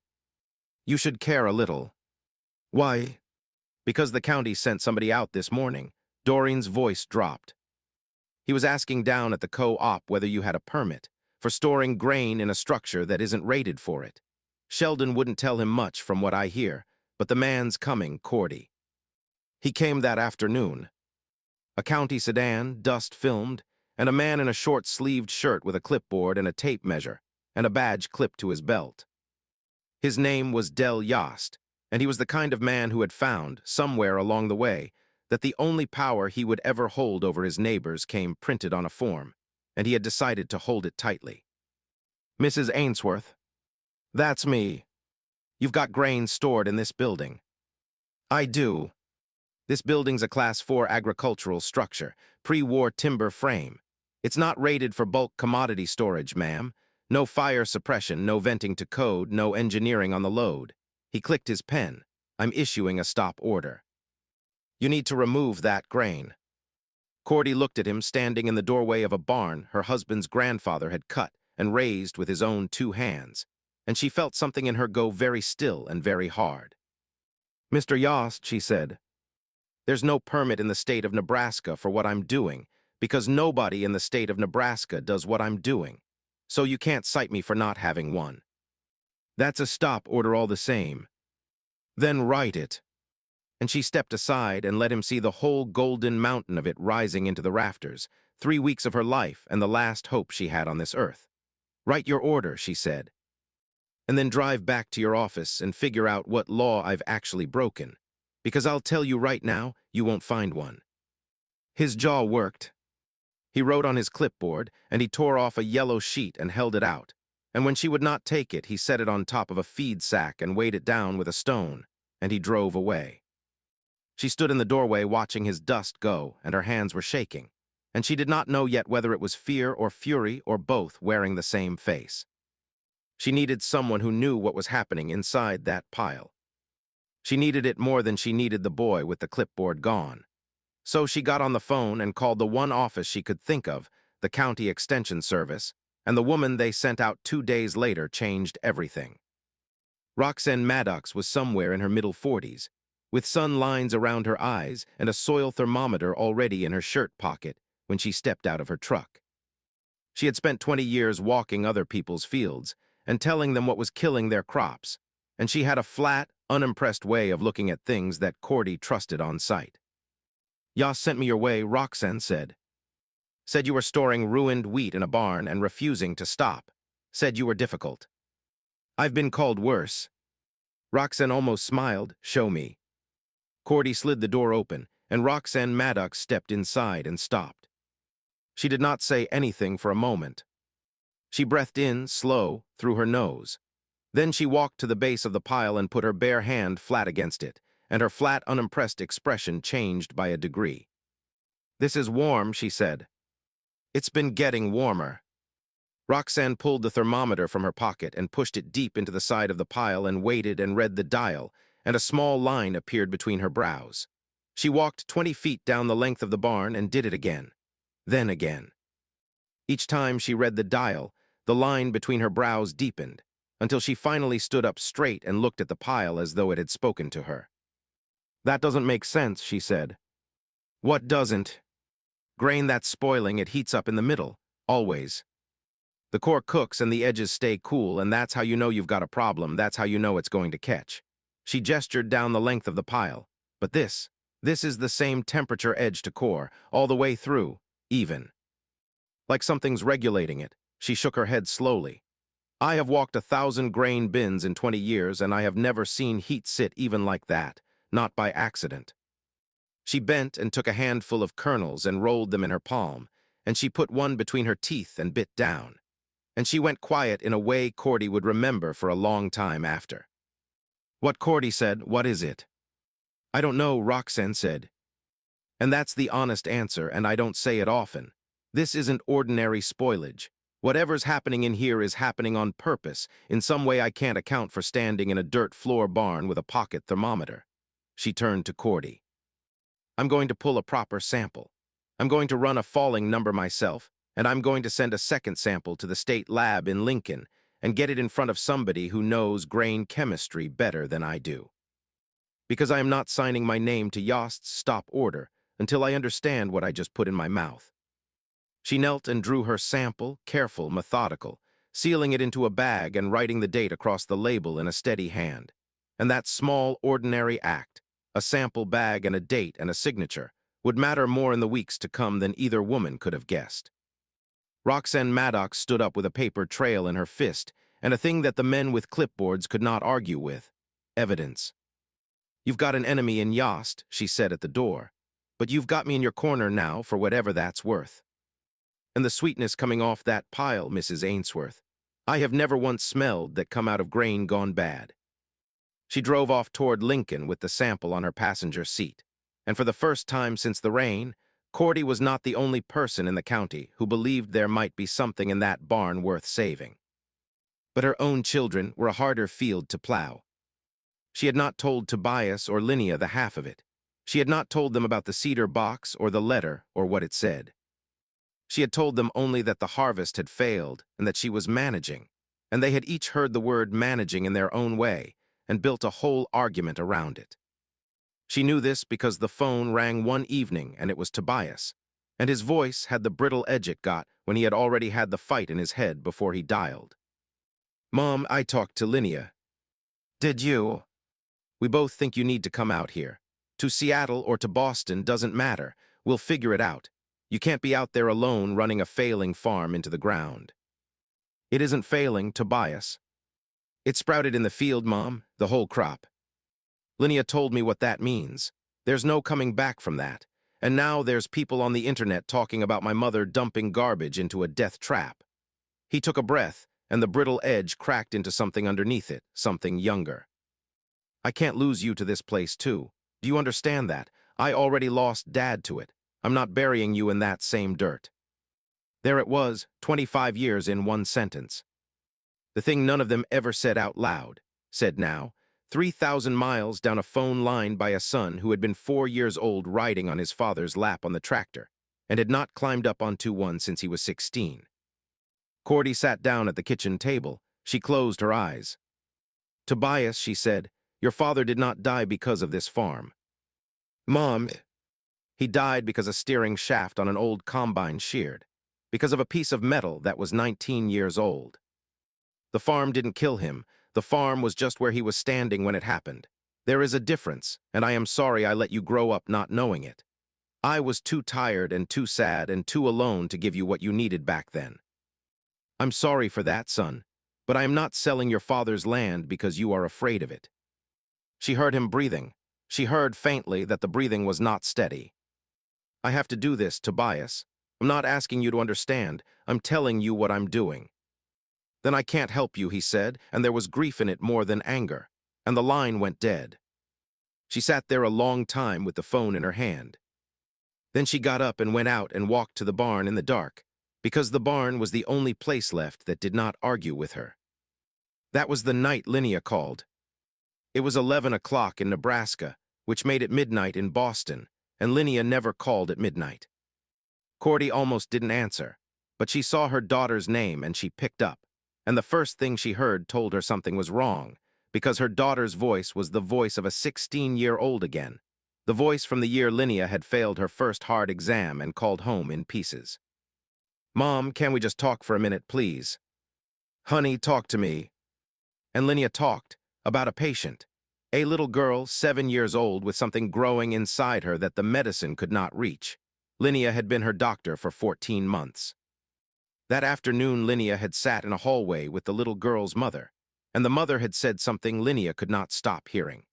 You should care a little. Why? Because the county sent somebody out this morning. Doreen's voice dropped. He was asking down at the co-op whether you had a permit for storing grain in a structure that isn't rated for it. Sheldon wouldn't tell him much from what I hear, but the man's coming, Cordy. He came that afternoon. A county sedan, dust filmed, and a man in a short-sleeved shirt with a clipboard and a tape measure, and a badge clipped to his belt. His name was Del Yost, and he was the kind of man who had found, somewhere along the way, that the only power he would ever hold over his neighbors came printed on a form, and he had decided to hold it tightly. Mrs. Ainsworth. That's me. You've got grain stored in this building. I do. This building's a Class 4 agricultural structure, pre-war timber frame. It's not rated for bulk commodity storage, ma'am. No fire suppression, no venting to code, no engineering on the load. He clicked his pen. I'm issuing a stop order. You need to remove that grain. Cordy looked at him standing in the doorway of a barn her husband's grandfather had cut and raised with his own 2 hands, and she felt something in her go very still and very hard. Mr. Yost, she said, there's no permit in the state of Nebraska for what I'm doing, because nobody in the state of Nebraska does what I'm doing, so you can't cite me for not having one. That's a stop order all the same. Then write it. And she stepped aside and let him see the whole golden mountain of it rising into the rafters, 3 weeks of her life and the last hope she had on this earth. Write your order, she said, and then drive back to your office and figure out what law I've actually broken, because I'll tell you right now, you won't find one. His jaw worked. He wrote on his clipboard, and he tore off a yellow sheet and held it out, and when she would not take it, he set it on top of a feed sack and weighed it down with a stone, and he drove away. She stood in the doorway watching his dust go, and her hands were shaking, and she did not know yet whether it was fear or fury or both wearing the same face. She needed someone who knew what was happening inside that pile. She needed it more than she needed the boy with the clipboard gone. So she got on the phone and called the one office she could think of, the County Extension Service, and the woman they sent out 2 days later changed everything. Roxanne Maddox was somewhere in her middle 40s, with sun lines around her eyes and a soil thermometer already in her shirt pocket when she stepped out of her truck. She had spent 20 years walking other people's fields and telling them what was killing their crops, and she had a flat, unimpressed way of looking at things that Cordy trusted on sight. Yost sent me your way, Roxanne said. Said you were storing ruined wheat in a barn and refusing to stop. Said you were difficult. I've been called worse. Roxanne almost smiled. Show me. Cordy slid the door open, and Roxanne Maddox stepped inside and stopped. She did not say anything for a moment. She breathed in, slow, through her nose. Then she walked to the base of the pile and put her bare hand flat against it, and her flat, unimpressed expression changed by a degree. This is warm, she said. It's been getting warmer. Roxanne pulled the thermometer from her pocket and pushed it deep into the side of the pile and waited and read the dial, and a small line appeared between her brows. She walked 20 feet down the length of the barn and did it again. Then again. Each time she read the dial, the line between her brows deepened, until she finally stood up straight and looked at the pile as though it had spoken to her. "That doesn't make sense," she said. "What doesn't?" "Grain that's spoiling, it heats up in the middle, always. The core cooks and the edges stay cool, and that's how you know you've got a problem, that's how you know it's going to catch." She gestured down the length of the pile. "But this is the same temperature edge to core, all the way through, even. Like something's regulating it." She shook her head slowly. "I have walked 1,000 grain bins in 20 years, and I have never seen heat sit even like that, not by accident." She bent and took a handful of kernels and rolled them in her palm, and she put one between her teeth and bit down. And she went quiet in a way Cordy would remember for a long time after. What Cordy said, "What is it?" "I don't know," Roxanne said. "And that's the honest answer, and I don't say it often. This isn't ordinary spoilage. Whatever's happening in here is happening on purpose, in some way I can't account for standing in a dirt floor barn with a pocket thermometer." She turned to Cordy. "I'm going to pull a proper sample. I'm going to run a falling number myself, and I'm going to send a second sample to the state lab in Lincoln and get it in front of somebody who knows grain chemistry better than I do. Because I am not signing my name to Yost's stop order until I understand what I just put in my mouth." She knelt and drew her sample, careful, methodical, sealing it into a bag and writing the date across the label in a steady hand. And that small, ordinary act, a sample bag and a date and a signature, would matter more in the weeks to come than either woman could have guessed. Roxanne Maddox stood up with a paper trail in her fist and a thing that the men with clipboards could not argue with: evidence. "You've got an enemy in Yost," she said at the door, "but you've got me in your corner now for whatever that's worth. And the sweetness coming off that pile, Mrs. Ainsworth, I have never once smelled that come out of grain gone bad." She drove off toward Lincoln with the sample on her passenger seat, and for the first time since the rain, Cordy was not the only person in the county who believed there might be something in that barn worth saving. But her own children were a harder field to plow. She had not told Tobias or Linnea the half of it. She had not told them about the cedar box or the letter or what it said. She had told them only that the harvest had failed and that she was managing, and they had each heard the word managing in their own way and built a whole argument around it. She knew this because the phone rang one evening and it was Tobias, and his voice had the brittle edge it got when he had already had the fight in his head before he dialed. "Mom, I talked to Linnea." "Did you?" "We both think you need to come out here. To Seattle or to Boston doesn't matter. We'll figure it out. You can't be out there alone running a failing farm into the ground." "It isn't failing, Tobias. It sprouted in the field, Mom, the whole crop. Linnea told me what that means. There's no coming back from that. And now there's people on the internet talking about my mother dumping garbage into a death trap." He took a breath, and the brittle edge cracked into something underneath it, something younger. "I can't lose you to this place, too. Do you understand that? I already lost Dad to it. I'm not burying you in that same dirt." There it was, 25 years in one sentence. The thing none of them ever said out loud, said now, 3,000 miles down a phone line by a son who had been 4 years old riding on his father's lap on the tractor, and had not climbed up onto one since he was 16. Cordy sat down at the kitchen table. She closed her eyes. "Tobias," she said, "your father did not die because of this farm." "Mom," "He died because a steering shaft on an old combine sheared, because of a piece of metal that was 19 years old. The farm didn't kill him. The farm was just where he was standing when it happened. There is a difference, and I am sorry I let you grow up not knowing it. I was too tired and too sad and too alone to give you what you needed back then. I'm sorry for that, son, but I am not selling your father's land because you are afraid of it." She heard him breathing. She heard faintly that the breathing was not steady. "I have to do this, Tobias. I'm not asking you to understand. I'm telling you what I'm doing." "Then I can't help you," he said, and there was grief in it more than anger, and the line went dead. She sat there a long time with the phone in her hand. Then she got up and went out and walked to the barn in the dark. because the barn was the only place left that did not argue with her. That was the night Linnea called. It was 11 o'clock in Nebraska, which made it midnight in Boston, and Linnea never called at midnight. Cordy almost didn't answer, but she saw her daughter's name and she picked up, and the first thing she heard told her something was wrong, because her daughter's voice was the voice of a 16-year-old again, the voice from the year Linnea had failed her first hard exam and called home in pieces. "Mom, can we just talk for a minute, please?" "Honey, talk to me." And Linnea talked about a patient, a little girl 7 years old with something growing inside her that the medicine could not reach. Linnea had been her doctor for 14 months. That afternoon, Linnea had sat in a hallway with the little girl's mother, and the mother had said something Linnea could not stop hearing.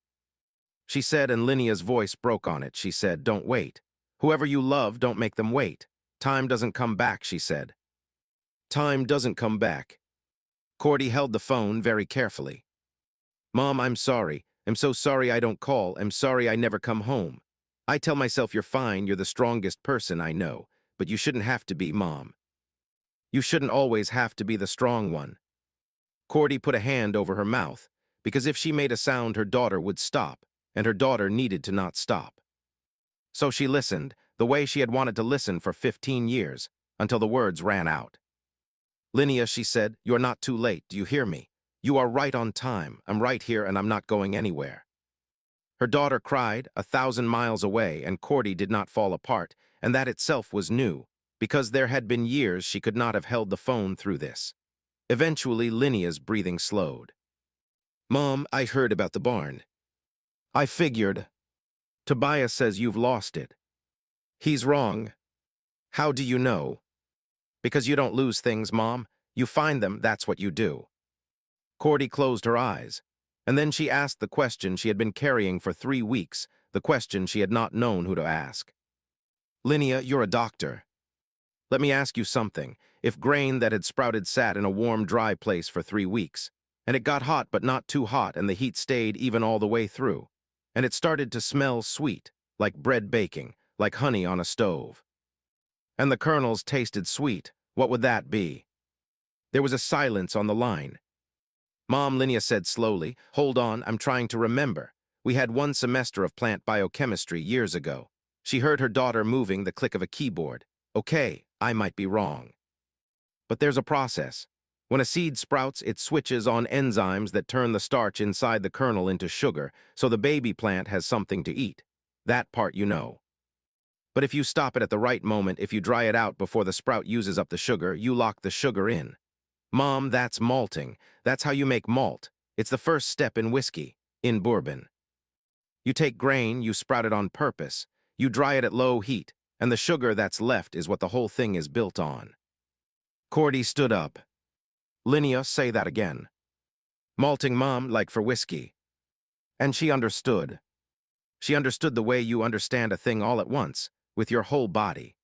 She said, and Linnea's voice broke on it, she said, "Don't wait. Whoever you love, don't make them wait. Time doesn't come back," she said. Time doesn't come back. Cordy held the phone very carefully. "Mom, I'm sorry. I'm so sorry I don't call. I'm sorry I never come home. I tell myself you're fine, you're the strongest person I know, but you shouldn't have to be, Mom. You shouldn't always have to be the strong one." Cordy put a hand over her mouth, because if she made a sound her daughter would stop, and her daughter needed to not stop. So she listened, the way she had wanted to listen for 15 years, until the words ran out. "Linnea," she said, "you're not too late, do you hear me? You are right on time. I'm right here and I'm not going anywhere." Her daughter cried 1,000 miles away, and Cordy did not fall apart, and that itself was new, because there had been years she could not have held the phone through this. Eventually, Linnea's breathing slowed. "Mom, I heard about the barn. I figured. Tobias says you've lost it." "He's wrong." "How do you know?" "Because you don't lose things, Mom. You find them, that's what you do." Cordy closed her eyes, and then she asked the question she had been carrying for 3 weeks, the question she had not known who to ask. "Linnea, you're a doctor. Let me ask you something. If grain that had sprouted sat in a warm, dry place for 3 weeks, and it got hot but not too hot and the heat stayed even all the way through, and it started to smell sweet, like bread baking, like honey on a stove, and the kernels tasted sweet, what would that be?" There was a silence on the line. "Mom," Linnea said slowly, "hold on, I'm trying to remember. We had 1 semester of plant biochemistry years ago." She heard her daughter moving the click of a keyboard. "Okay, I might be wrong. But there's a process. When a seed sprouts, it switches on enzymes that turn the starch inside the kernel into sugar, so the baby plant has something to eat. That part you know. But if you stop it at the right moment, if you dry it out before the sprout uses up the sugar, you lock the sugar in. Mom, that's malting. That's how you make malt. It's the first step in whiskey, in bourbon. You take grain, you sprout it on purpose. You dry it at low heat, and the sugar that's left is what the whole thing is built on." Cordy stood up. "Linnea, say that again." "Malting, Mom, like for whiskey." And she understood. She understood the way you understand a thing all at once, with your whole body.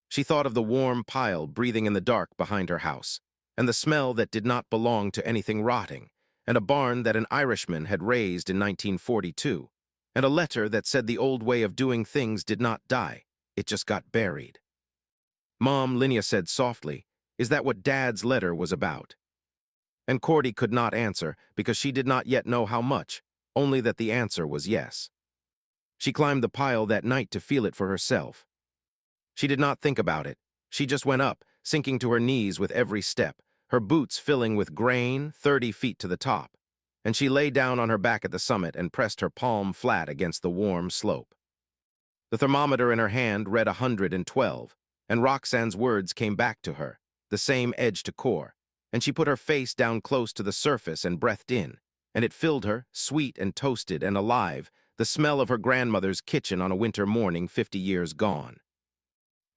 She thought of the warm pile breathing in the dark behind her house, and the smell that did not belong to anything rotting, and a barn that an Irishman had raised in 1942, and a letter that said the old way of doing things did not die, it just got buried. "Mom," Linnea said softly, "is that what Dad's letter was about?" And Cordy could not answer, because she did not yet know how much, only that the answer was yes. She climbed the pile that night to feel it for herself. She did not think about it. She just went up, sinking to her knees with every step, her boots filling with grain 30 feet to the top, and she lay down on her back at the summit and pressed her palm flat against the warm slope. The thermometer in her hand read 112, and Roxanne's words came back to her, the same edge to core, and she put her face down close to the surface and breathed in, and it filled her, sweet and toasted and alive, the smell of her grandmother's kitchen on a winter morning 50 years gone.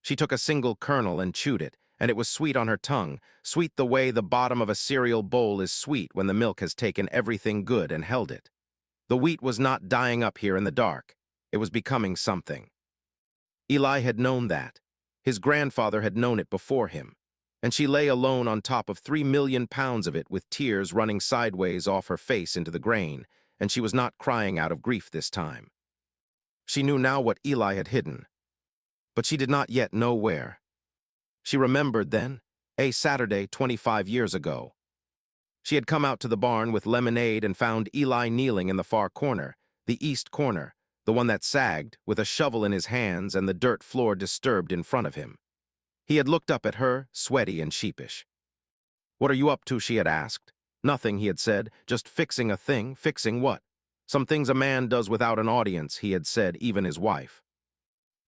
She took a single kernel and chewed it, and it was sweet on her tongue, sweet the way the bottom of a cereal bowl is sweet when the milk has taken everything good and held it. The wheat was not dying up here in the dark. It was becoming something. Eli had known that. His grandfather had known it before him. And she lay alone on top of 3 million pounds of it with tears running sideways off her face into the grain, and she was not crying out of grief this time. She knew now what Eli had hidden, but she did not yet know where. She remembered then, a Saturday 25 years ago. She had come out to the barn with lemonade and found Eli kneeling in the far corner, the east corner, the one that sagged, with a shovel in his hands and the dirt floor disturbed in front of him. He had looked up at her, sweaty and sheepish. "What are you up to?" she had asked. "Nothing," he had said, "just fixing a thing." "Fixing what?" "Some things a man does without an audience," he had said, even his wife.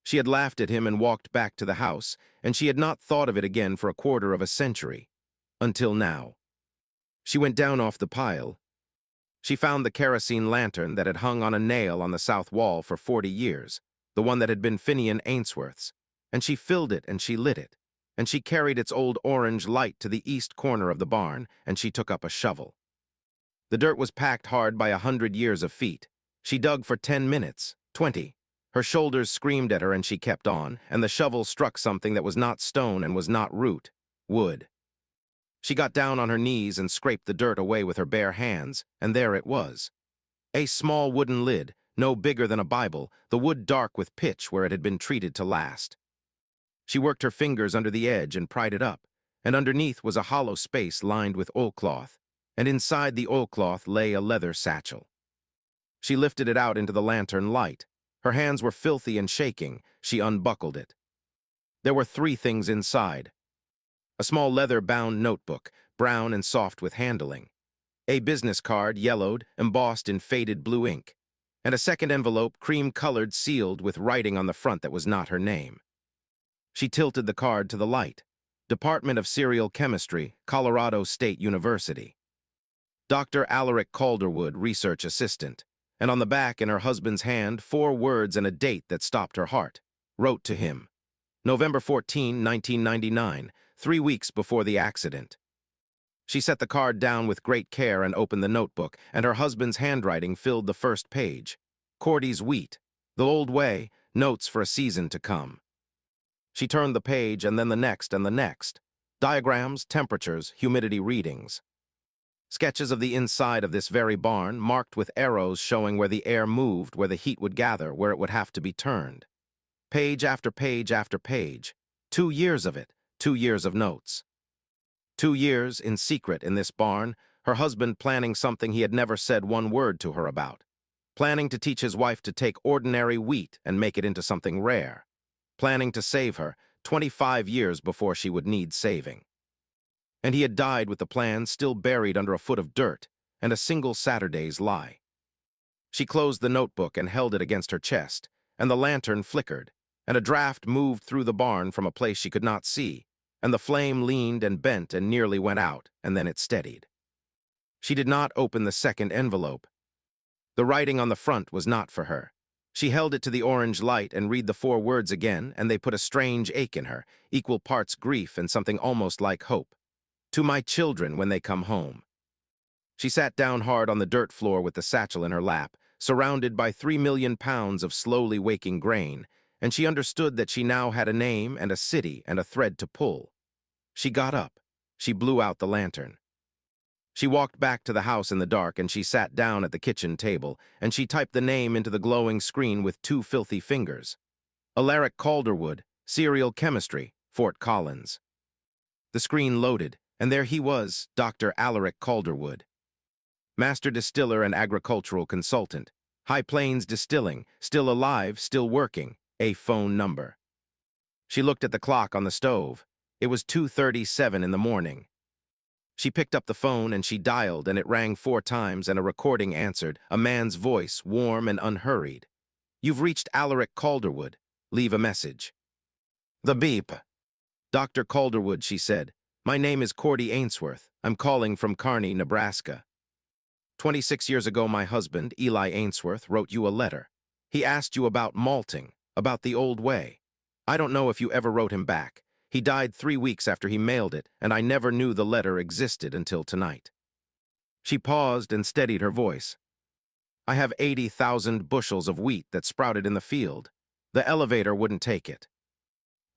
She had laughed at him and walked back to the house, and she had not thought of it again for a quarter of a century. Until now. She went down off the pile. She found the kerosene lantern that had hung on a nail on the south wall for 40 years, the one that had been Finian Ainsworth's, and she filled it and she lit it, and she carried its old orange light to the east corner of the barn, and she took up a shovel. The dirt was packed hard by 100 years of feet. She dug for 10 minutes, 20. Her shoulders screamed at her and she kept on, and the shovel struck something that was not stone and was not root, wood. She got down on her knees and scraped the dirt away with her bare hands, and there it was. A small wooden lid, no bigger than a Bible, the wood dark with pitch where it had been treated to last. She worked her fingers under the edge and pried it up, and underneath was a hollow space lined with oilcloth, and inside the oilcloth lay a leather satchel. She lifted it out into the lantern light. Her hands were filthy and shaking. She unbuckled it. There were 3 things inside. A small leather-bound notebook, brown and soft with handling. A business card, yellowed, embossed in faded blue ink. And a second envelope, cream-colored, sealed with writing on the front that was not her name. She tilted the card to the light. Department of Cereal Chemistry, Colorado State University. Dr. Alaric Calderwood, research assistant. And on the back, in her husband's hand, 4 words and a date that stopped her heart. Wrote to him. November 14, 1999, 3 weeks before the accident. She set the card down with great care and opened the notebook, and her husband's handwriting filled the first page. Cordy's wheat, the old way, notes for a season to come. She turned the page and then the next and the next. Diagrams, temperatures, humidity readings. Sketches of the inside of this very barn, marked with arrows showing where the air moved, where the heat would gather, where it would have to be turned. Page after page after page. 2 years of it, 2 years of notes. 2 years, in secret, in this barn, her husband planning something he had never said one word to her about. Planning to teach his wife to take ordinary wheat and make it into something rare. Planning to save her, 25 years before she would need saving. And he had died with the plan still buried under a foot of dirt and a single Saturday's lie. She closed the notebook and held it against her chest, and the lantern flickered, and a draft moved through the barn from a place she could not see, and the flame leaned and bent and nearly went out, and then it steadied. She did not open the second envelope. The writing on the front was not for her. She held it to the orange light and read the 4 words again, and they put a strange ache in her, equal parts grief and something almost like hope. To my children when they come home. She sat down hard on the dirt floor with the satchel in her lap, surrounded by 3 million pounds of slowly waking grain, and she understood that she now had a name and a city and a thread to pull. She got up. She blew out the lantern. She walked back to the house in the dark, and she sat down at the kitchen table, and she typed the name into the glowing screen with 2 filthy fingers. Alaric Calderwood, Cereal Chemistry, Fort Collins. The screen loaded, and there he was, Dr. Alaric Calderwood. Master distiller and agricultural consultant. High Plains Distilling, still alive, still working, a phone number. She looked at the clock on the stove. It was 2:37 in the morning. She picked up the phone and she dialed, and it rang 4 times, and a recording answered, a man's voice, warm and unhurried. "You've reached Alaric Calderwood. Leave a message." The beep. "Dr. Calderwood," she said. "My name is Cordy Ainsworth. I'm calling from Kearney, Nebraska. 26 years ago, my husband, Eli Ainsworth, wrote you a letter. He asked you about malting, about the old way. I don't know if you ever wrote him back. He died 3 weeks after he mailed it, and I never knew the letter existed until tonight." She paused and steadied her voice. "I have 80,000 bushels of wheat that sprouted in the field. The elevator wouldn't take it.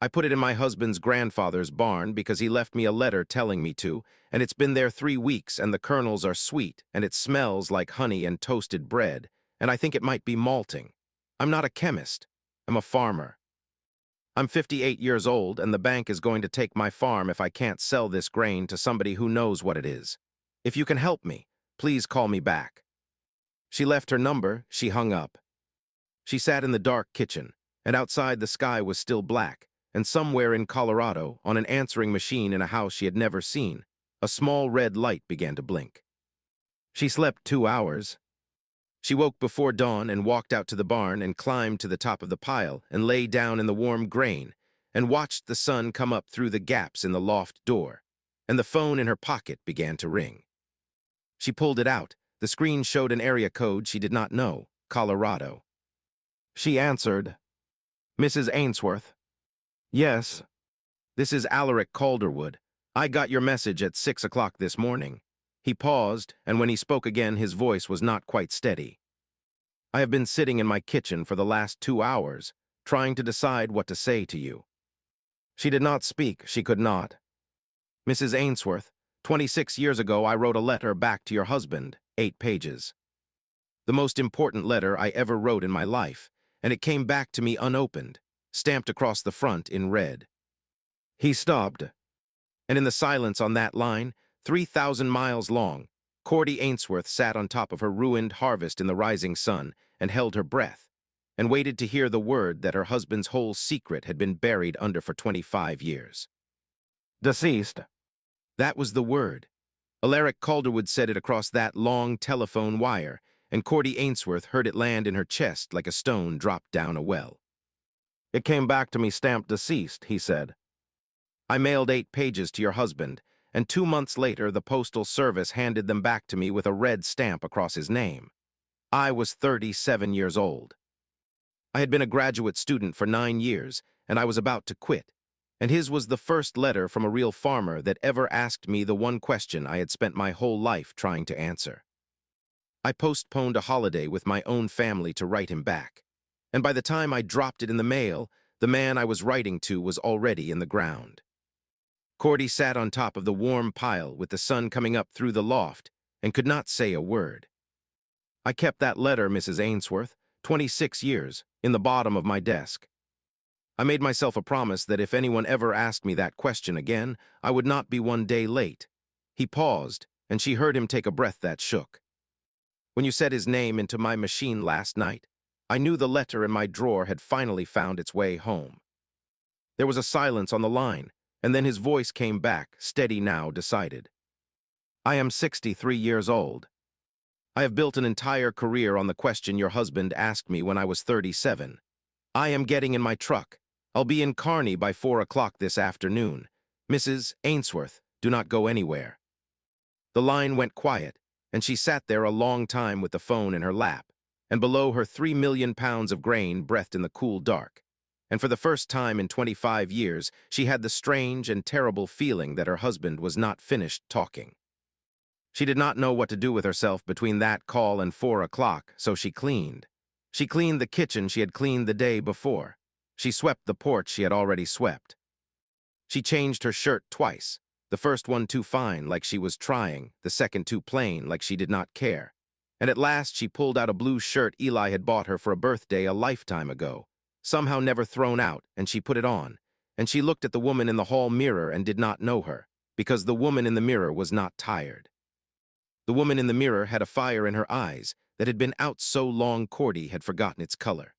I put it in my husband's grandfather's barn because he left me a letter telling me to, and it's been there 3 weeks, and the kernels are sweet, and it smells like honey and toasted bread, and I think it might be malting. I'm not a chemist. I'm a farmer. I'm 58 years old, and the bank is going to take my farm if I can't sell this grain to somebody who knows what it is. If you can help me, please call me back." She left her number, she hung up. She sat in the dark kitchen, and outside the sky was still black, and somewhere in Colorado, on an answering machine in a house she had never seen, a small red light began to blink. She slept 2 hours. She woke before dawn and walked out to the barn and climbed to the top of the pile and lay down in the warm grain and watched the sun come up through the gaps in the loft door, and the phone in her pocket began to ring. She pulled it out. The screen showed an area code she did not know, Colorado. She answered, "Mrs. Ainsworth?" "Yes." "This is Alaric Calderwood. I got your message at 6 o'clock this morning." He paused, and when he spoke again, his voice was not quite steady. "I have been sitting in my kitchen for the last 2 hours, trying to decide what to say to you." She did not speak. She could not. "Mrs. Ainsworth, 26 years ago I wrote a letter back to your husband, 8 pages. The most important letter I ever wrote in my life, and it came back to me unopened, stamped across the front in red." He stopped, and in the silence on that line, 3,000 miles long, Cordy Ainsworth sat on top of her ruined harvest in the rising sun and held her breath, and waited to hear the word that her husband's whole secret had been buried under for 25 years. "Deceased." That was the word. Alaric Calderwood said it across that long telephone wire, and Cordy Ainsworth heard it land in her chest like a stone dropped down a well. "It came back to me stamped deceased," he said. "I mailed 8 pages to your husband, and 2 months later the Postal Service handed them back to me with a red stamp across his name. I was 37 years old. I had been a graduate student for 9 years, and I was about to quit, and his was the first letter from a real farmer that ever asked me the one question I had spent my whole life trying to answer. I postponed a holiday with my own family to write him back, and by the time I dropped it in the mail, the man I was writing to was already in the ground." Cordy sat on top of the warm pile with the sun coming up through the loft and could not say a word. "I kept that letter, Mrs. Ainsworth, 26 years, in the bottom of my desk. I made myself a promise that if anyone ever asked me that question again, I would not be one day late." He paused, and she heard him take a breath that shook. "When you said his name into my machine last night, I knew the letter in my drawer had finally found its way home." There was a silence on the line, and then his voice came back, steady now, decided. "I am 63 years old. I have built an entire career on the question your husband asked me when I was 37. I am getting in my truck. I'll be in Kearney by 4 o'clock this afternoon. Mrs. Ainsworth, do not go anywhere." The line went quiet, and she sat there a long time with the phone in her lap, and below her 3 million pounds of grain breathed in the cool dark. And for the first time in 25 years, she had the strange and terrible feeling that her husband was not finished talking. She did not know what to do with herself between that call and 4 o'clock, so she cleaned. She cleaned the kitchen she had cleaned the day before. She swept the porch she had already swept. She changed her shirt twice, the first one too fine, like she was trying, the second too plain, like she did not care. And at last she pulled out a blue shirt Eli had bought her for a birthday a lifetime ago, somehow never thrown out, and she put it on. And she looked at the woman in the hall mirror and did not know her, because the woman in the mirror was not tired. The woman in the mirror had a fire in her eyes that had been out so long Cordy had forgotten its color.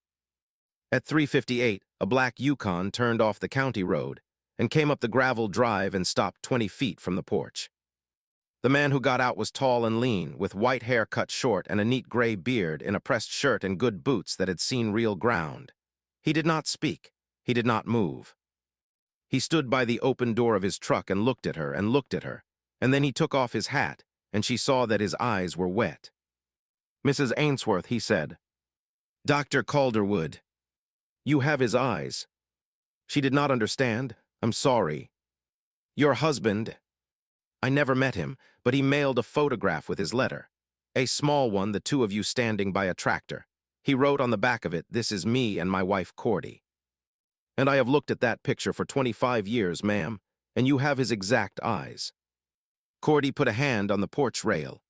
At 3:58, a black Yukon turned off the county road and came up the gravel drive and stopped 20 feet from the porch. The man who got out was tall and lean, with white hair cut short and a neat gray beard, in a pressed shirt and good boots that had seen real ground. He did not speak. He did not move. He stood by the open door of his truck and looked at her and looked at her, and then he took off his hat, and she saw that his eyes were wet. "Mrs. Ainsworth," he said. "Dr. Calderwood. You have his eyes." She did not understand. "I'm sorry." "Your husband." "I never met him, but he mailed a photograph with his letter. A small one, the two of you standing by a tractor. He wrote on the back of it, 'This is me and my wife Cordy.' And I have looked at that picture for 25 years, ma'am, and you have his exact eyes." Cordy put a hand on the porch rail.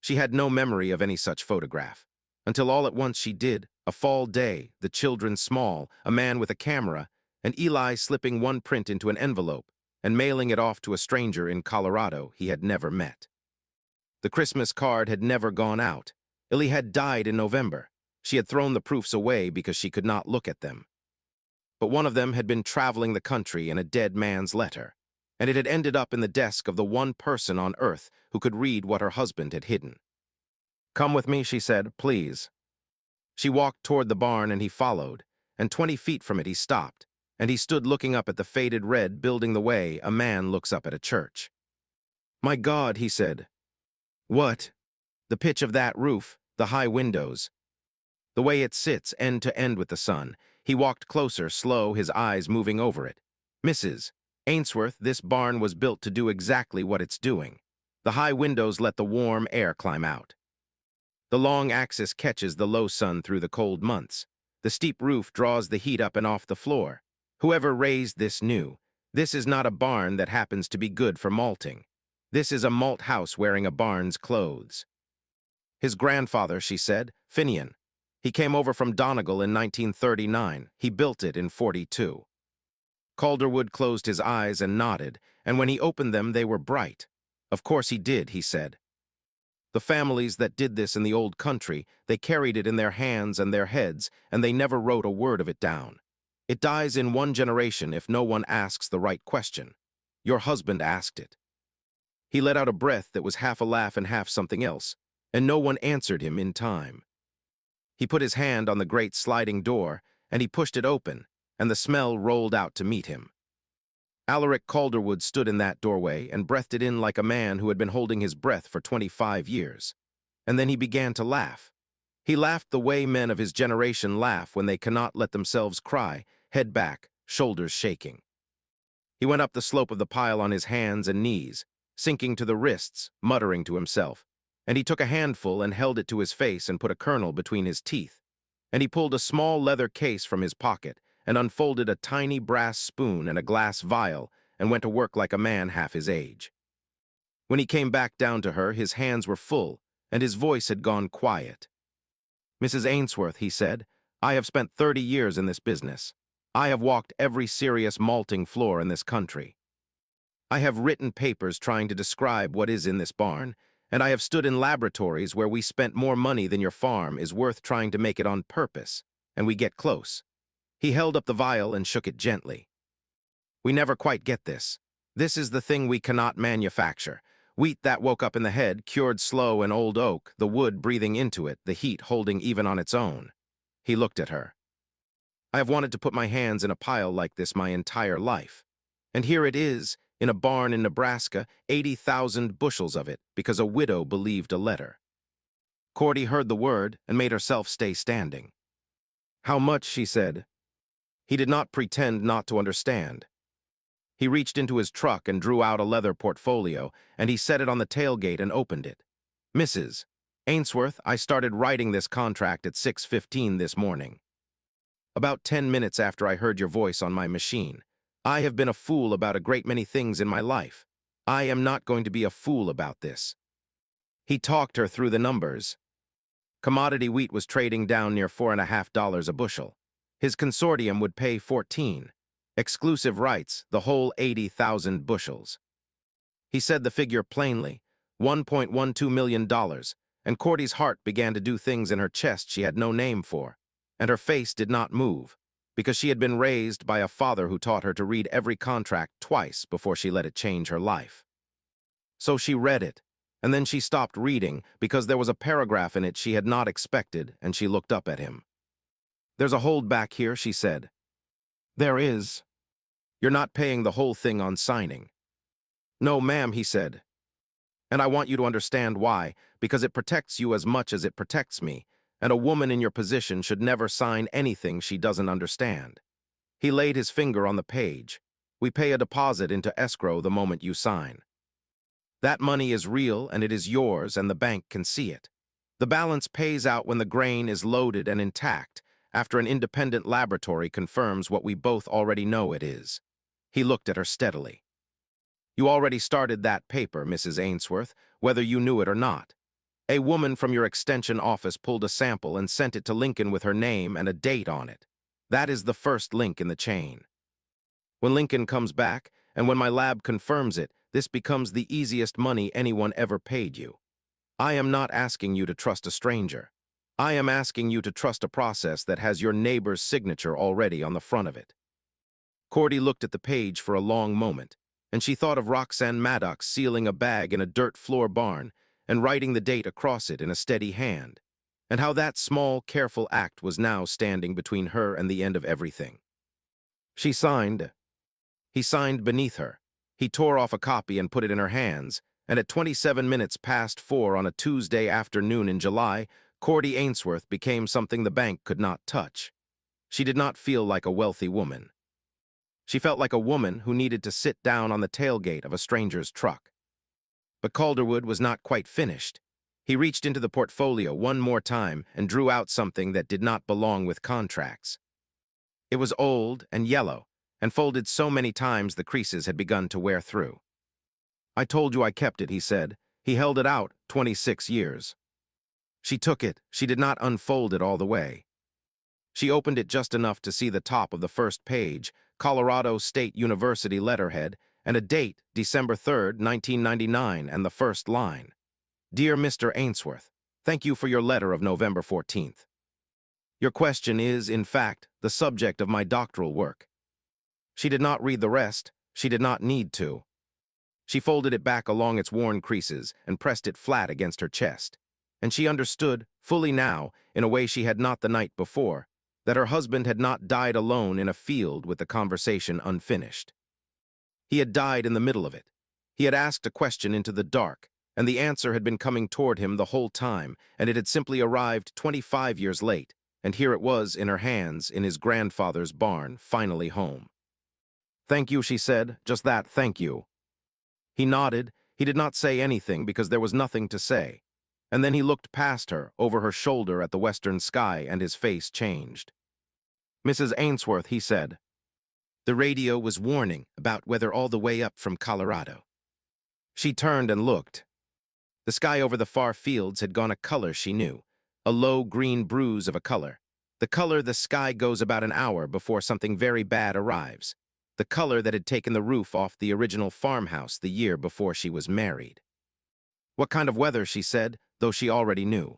She had no memory of any such photograph, until all at once she did, a fall day, the children small, a man with a camera, and Eli slipping one print into an envelope and mailing it off to a stranger in Colorado he had never met. The Christmas card had never gone out. Illy had died in November. She had thrown the proofs away because she could not look at them. But one of them had been traveling the country in a dead man's letter, and it had ended up in the desk of the one person on earth who could read what her husband had hidden. "Come with me," she said, "please." She walked toward the barn and he followed, and 20 feet from it he stopped, and he stood looking up at the faded red building the way a man looks up at a church. "My God," he said. "What?" "The pitch of that roof, the high windows. The way it sits end to end with the sun." He walked closer, slow, his eyes moving over it. "Mrs. Ainsworth, this barn was built to do exactly what it's doing. The high windows let the warm air climb out. The long axis catches the low sun through the cold months. The steep roof draws the heat up and off the floor. Whoever raised this knew. This is not a barn that happens to be good for malting. This is a malt house wearing a barn's clothes." "His grandfather," she said, "Finian. He came over from Donegal in 1939. He built it in 42. Calderwood closed his eyes and nodded, and when he opened them they were bright. "Of course he did," he said. "The families that did this in the old country, they carried it in their hands and their heads, and they never wrote a word of it down. It dies in one generation if no one asks the right question. Your husband asked it." He let out a breath that was half a laugh and half something else, and no one answered him in time. He put his hand on the great sliding door, and he pushed it open, and the smell rolled out to meet him. Alaric Calderwood stood in that doorway and breathed it in like a man who had been holding his breath for 25 years. And then he began to laugh. He laughed the way men of his generation laugh when they cannot let themselves cry, head back, shoulders shaking. He went up the slope of the pile on his hands and knees, sinking to the wrists, muttering to himself. And he took a handful and held it to his face and put a kernel between his teeth. And he pulled a small leather case from his pocket and unfolded a tiny brass spoon and a glass vial and went to work like a man half his age. When he came back down to her, his hands were full, and his voice had gone quiet. "Mrs. Ainsworth," he said, "I have spent 30 years in this business. I have walked every serious malting floor in this country. I have written papers trying to describe what is in this barn, and I have stood in laboratories where we spent more money than your farm is worth trying to make it on purpose, and we get close." He held up the vial and shook it gently. "We never quite get this. This is the thing we cannot manufacture. Wheat that woke up in the head, cured slow in old oak, the wood breathing into it, the heat holding even on its own." He looked at her. "I have wanted to put my hands in a pile like this my entire life. And here it is, in a barn in Nebraska, 80,000 bushels of it, because a widow believed a letter." Cordy heard the word and made herself stay standing. "How much?" she said. He did not pretend not to understand. He reached into his truck and drew out a leather portfolio, and he set it on the tailgate and opened it. "Mrs. Ainsworth, I started writing this contract at 6:15 this morning. About 10 minutes after I heard your voice on my machine. I have been a fool about a great many things in my life. I am not going to be a fool about this." He talked her through the numbers. Commodity wheat was trading down near $4.50 a bushel. His consortium would pay 14. Exclusive rights, the whole 80,000 bushels. He said the figure plainly, $1.12 million, and Cordy's heart began to do things in her chest she had no name for, and her face did not move, because she had been raised by a father who taught her to read every contract twice before she let it change her life. So she read it, and then she stopped reading because there was a paragraph in it she had not expected, and she looked up at him. "There's a holdback here," she said. "There is. You're not paying the whole thing on signing." "No, ma'am," he said. "And I want you to understand why, because it protects you as much as it protects me, and a woman in your position should never sign anything she doesn't understand." He laid his finger on the page. "We pay a deposit into escrow the moment you sign. That money is real and it is yours and the bank can see it. The balance pays out when the grain is loaded and intact, after an independent laboratory confirms what we both already know it is." He looked at her steadily. "You already started that paper, Mrs. Ainsworth, whether you knew it or not. A woman from your extension office pulled a sample and sent it to Lincoln with her name and a date on it. That is the first link in the chain. When Lincoln comes back, and when my lab confirms it, this becomes the easiest money anyone ever paid you. I am not asking you to trust a stranger. I am asking you to trust a process that has your neighbor's signature already on the front of it. Cordy looked at the page for a long moment, and she thought of Roxanne Maddox sealing a bag in a dirt floor barn and writing the date across it in a steady hand, and how that small, careful act was now standing between her and the end of everything. She signed. He signed beneath her. He tore off a copy and put it in her hands, and at 27 minutes past 4 on a Tuesday afternoon in July, Cordy Ainsworth became something the bank could not touch. She did not feel like a wealthy woman. She felt like a woman who needed to sit down on the tailgate of a stranger's truck. But Calderwood was not quite finished. He reached into the portfolio one more time and drew out something that did not belong with contracts. It was old and yellow, and folded so many times the creases had begun to wear through. I told you I kept it, he said. He held it out 26 years. She took it. She did not unfold it all the way. She opened it just enough to see the top of the first page, Colorado State University letterhead, and a date, December 3rd, 1999, and the first line. Dear Mr. Ainsworth, thank you for your letter of November 14th. Your question is, in fact, the subject of my doctoral work. She did not read the rest. She did not need to. She folded it back along its worn creases and pressed it flat against her chest. And she understood, fully now, in a way she had not the night before, that her husband had not died alone in a field with the conversation unfinished. He had died in the middle of it. He had asked a question into the dark, and the answer had been coming toward him the whole time, and it had simply arrived 25 years late, and here it was in her hands in his grandfather's barn, finally home. Thank you, she said, just that, thank you. He nodded. He did not say anything because there was nothing to say. And then he looked past her, over her shoulder at the western sky, and his face changed. Mrs. Ainsworth, he said. The radio was warning about weather all the way up from Colorado. She turned and looked. The sky over the far fields had gone a color she knew, a low green bruise of a color. The color the sky goes about an hour before something very bad arrives. The color that had taken the roof off the original farmhouse the year before she was married. What kind of weather, she said, though she already knew.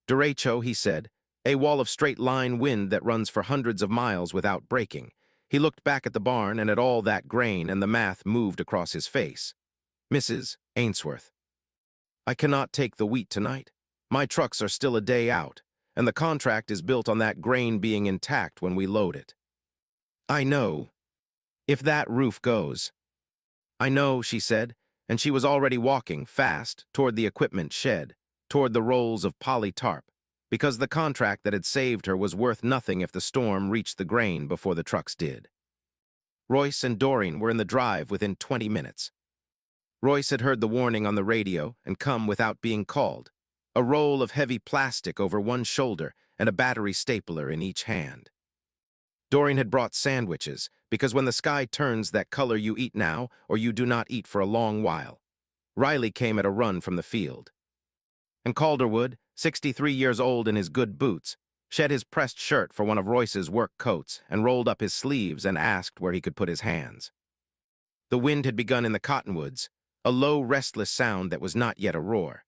Derecho, he said, a wall of straight-line wind that runs for hundreds of miles without breaking. He looked back at the barn and at all that grain, and the math moved across his face. Mrs. Ainsworth, I cannot take the wheat tonight. My trucks are still a day out, and the contract is built on that grain being intact when we load it. I know. If that roof goes. I know, she said, and she was already walking, fast, toward the equipment shed, toward the rolls of poly tarp, because the contract that had saved her was worth nothing if the storm reached the grain before the trucks did. Royce and Doreen were in the drive within 20 minutes. Royce had heard the warning on the radio and come without being called, a roll of heavy plastic over one shoulder and a battery stapler in each hand. Doreen had brought sandwiches, because when the sky turns that color you eat now or you do not eat for a long while. Riley came at a run from the field. And Calderwood, 63 years old in his good boots, shed his pressed shirt for one of Royce's work coats and rolled up his sleeves and asked where he could put his hands. The wind had begun in the cottonwoods, a low, restless sound that was not yet a roar.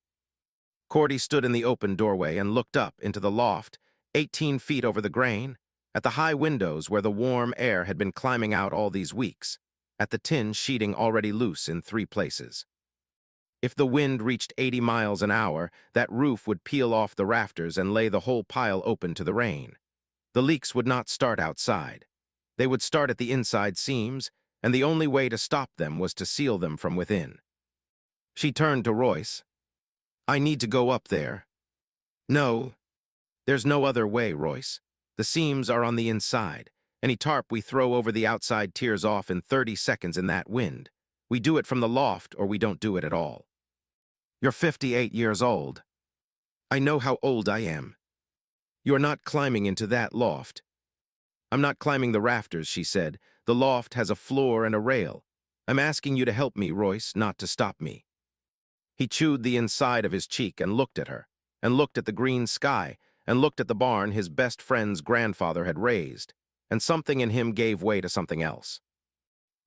Cordy stood in the open doorway and looked up into the loft, 18 feet over the grain, at the high windows where the warm air had been climbing out all these weeks, at the tin sheeting already loose in 3 places. If the wind reached 80 miles an hour, that roof would peel off the rafters and lay the whole pile open to the rain. The leaks would not start outside. They would start at the inside seams, and the only way to stop them was to seal them from within. She turned to Royce. I need to go up there. No. There's no other way, Royce. The seams are on the inside. Any tarp we throw over the outside tears off in 30 seconds in that wind. We do it from the loft or we don't do it at all. You're 58 years old. I know how old I am. You're not climbing into that loft. I'm not climbing the rafters, she said. The loft has a floor and a rail. I'm asking you to help me, Royce, not to stop me. He chewed the inside of his cheek and looked at her, and looked at the green sky, and looked at the barn his best friend's grandfather had raised, and something in him gave way to something else.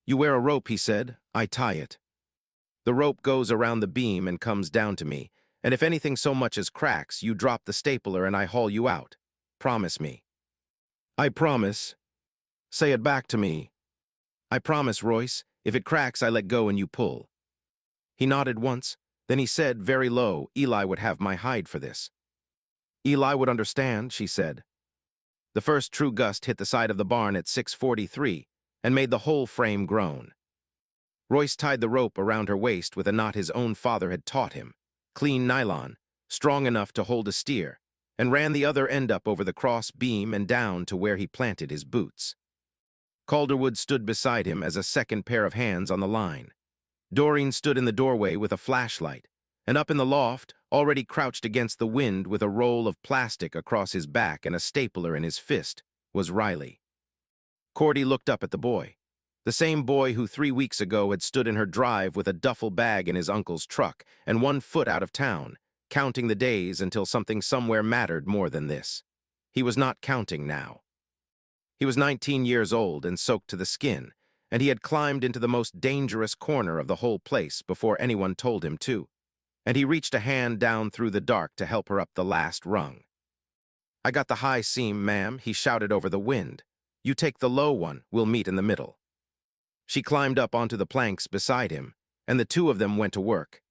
You wear a rope, he said. I tie it. The rope goes around the beam and comes down to me, and if anything so much as cracks, you drop the stapler and I haul you out. Promise me. I promise. Say it back to me. I promise, Royce. If it cracks, I let go and you pull. He nodded once. Then he said, very low, Eli would have my hide for this. Eli would understand, she said. The first true gust hit the side of the barn at 6:43 and made the whole frame groan. Royce tied the rope around her waist with a knot his own father had taught him, clean nylon, strong enough to hold a steer, and ran the other end up over the cross beam and down to where he planted his boots. Calderwood stood beside him as a second pair of hands on the line. Doreen stood in the doorway with a flashlight, and up in the loft, already crouched against the wind with a roll of plastic across his back and a stapler in his fist, was Riley. Cordy looked up at the boy. The same boy who 3 weeks ago had stood in her drive with a duffel bag in his uncle's truck and 1 foot out of town, counting the days until something somewhere mattered more than this. He was not counting now. He was 19 years old and soaked to the skin, and he had climbed into the most dangerous corner of the whole place before anyone told him to, and he reached a hand down through the dark to help her up the last rung. I got the high seam, ma'am, he shouted over the wind. You take the low one, we'll meet in the middle. She climbed up onto the planks beside him, and the two of them went to work.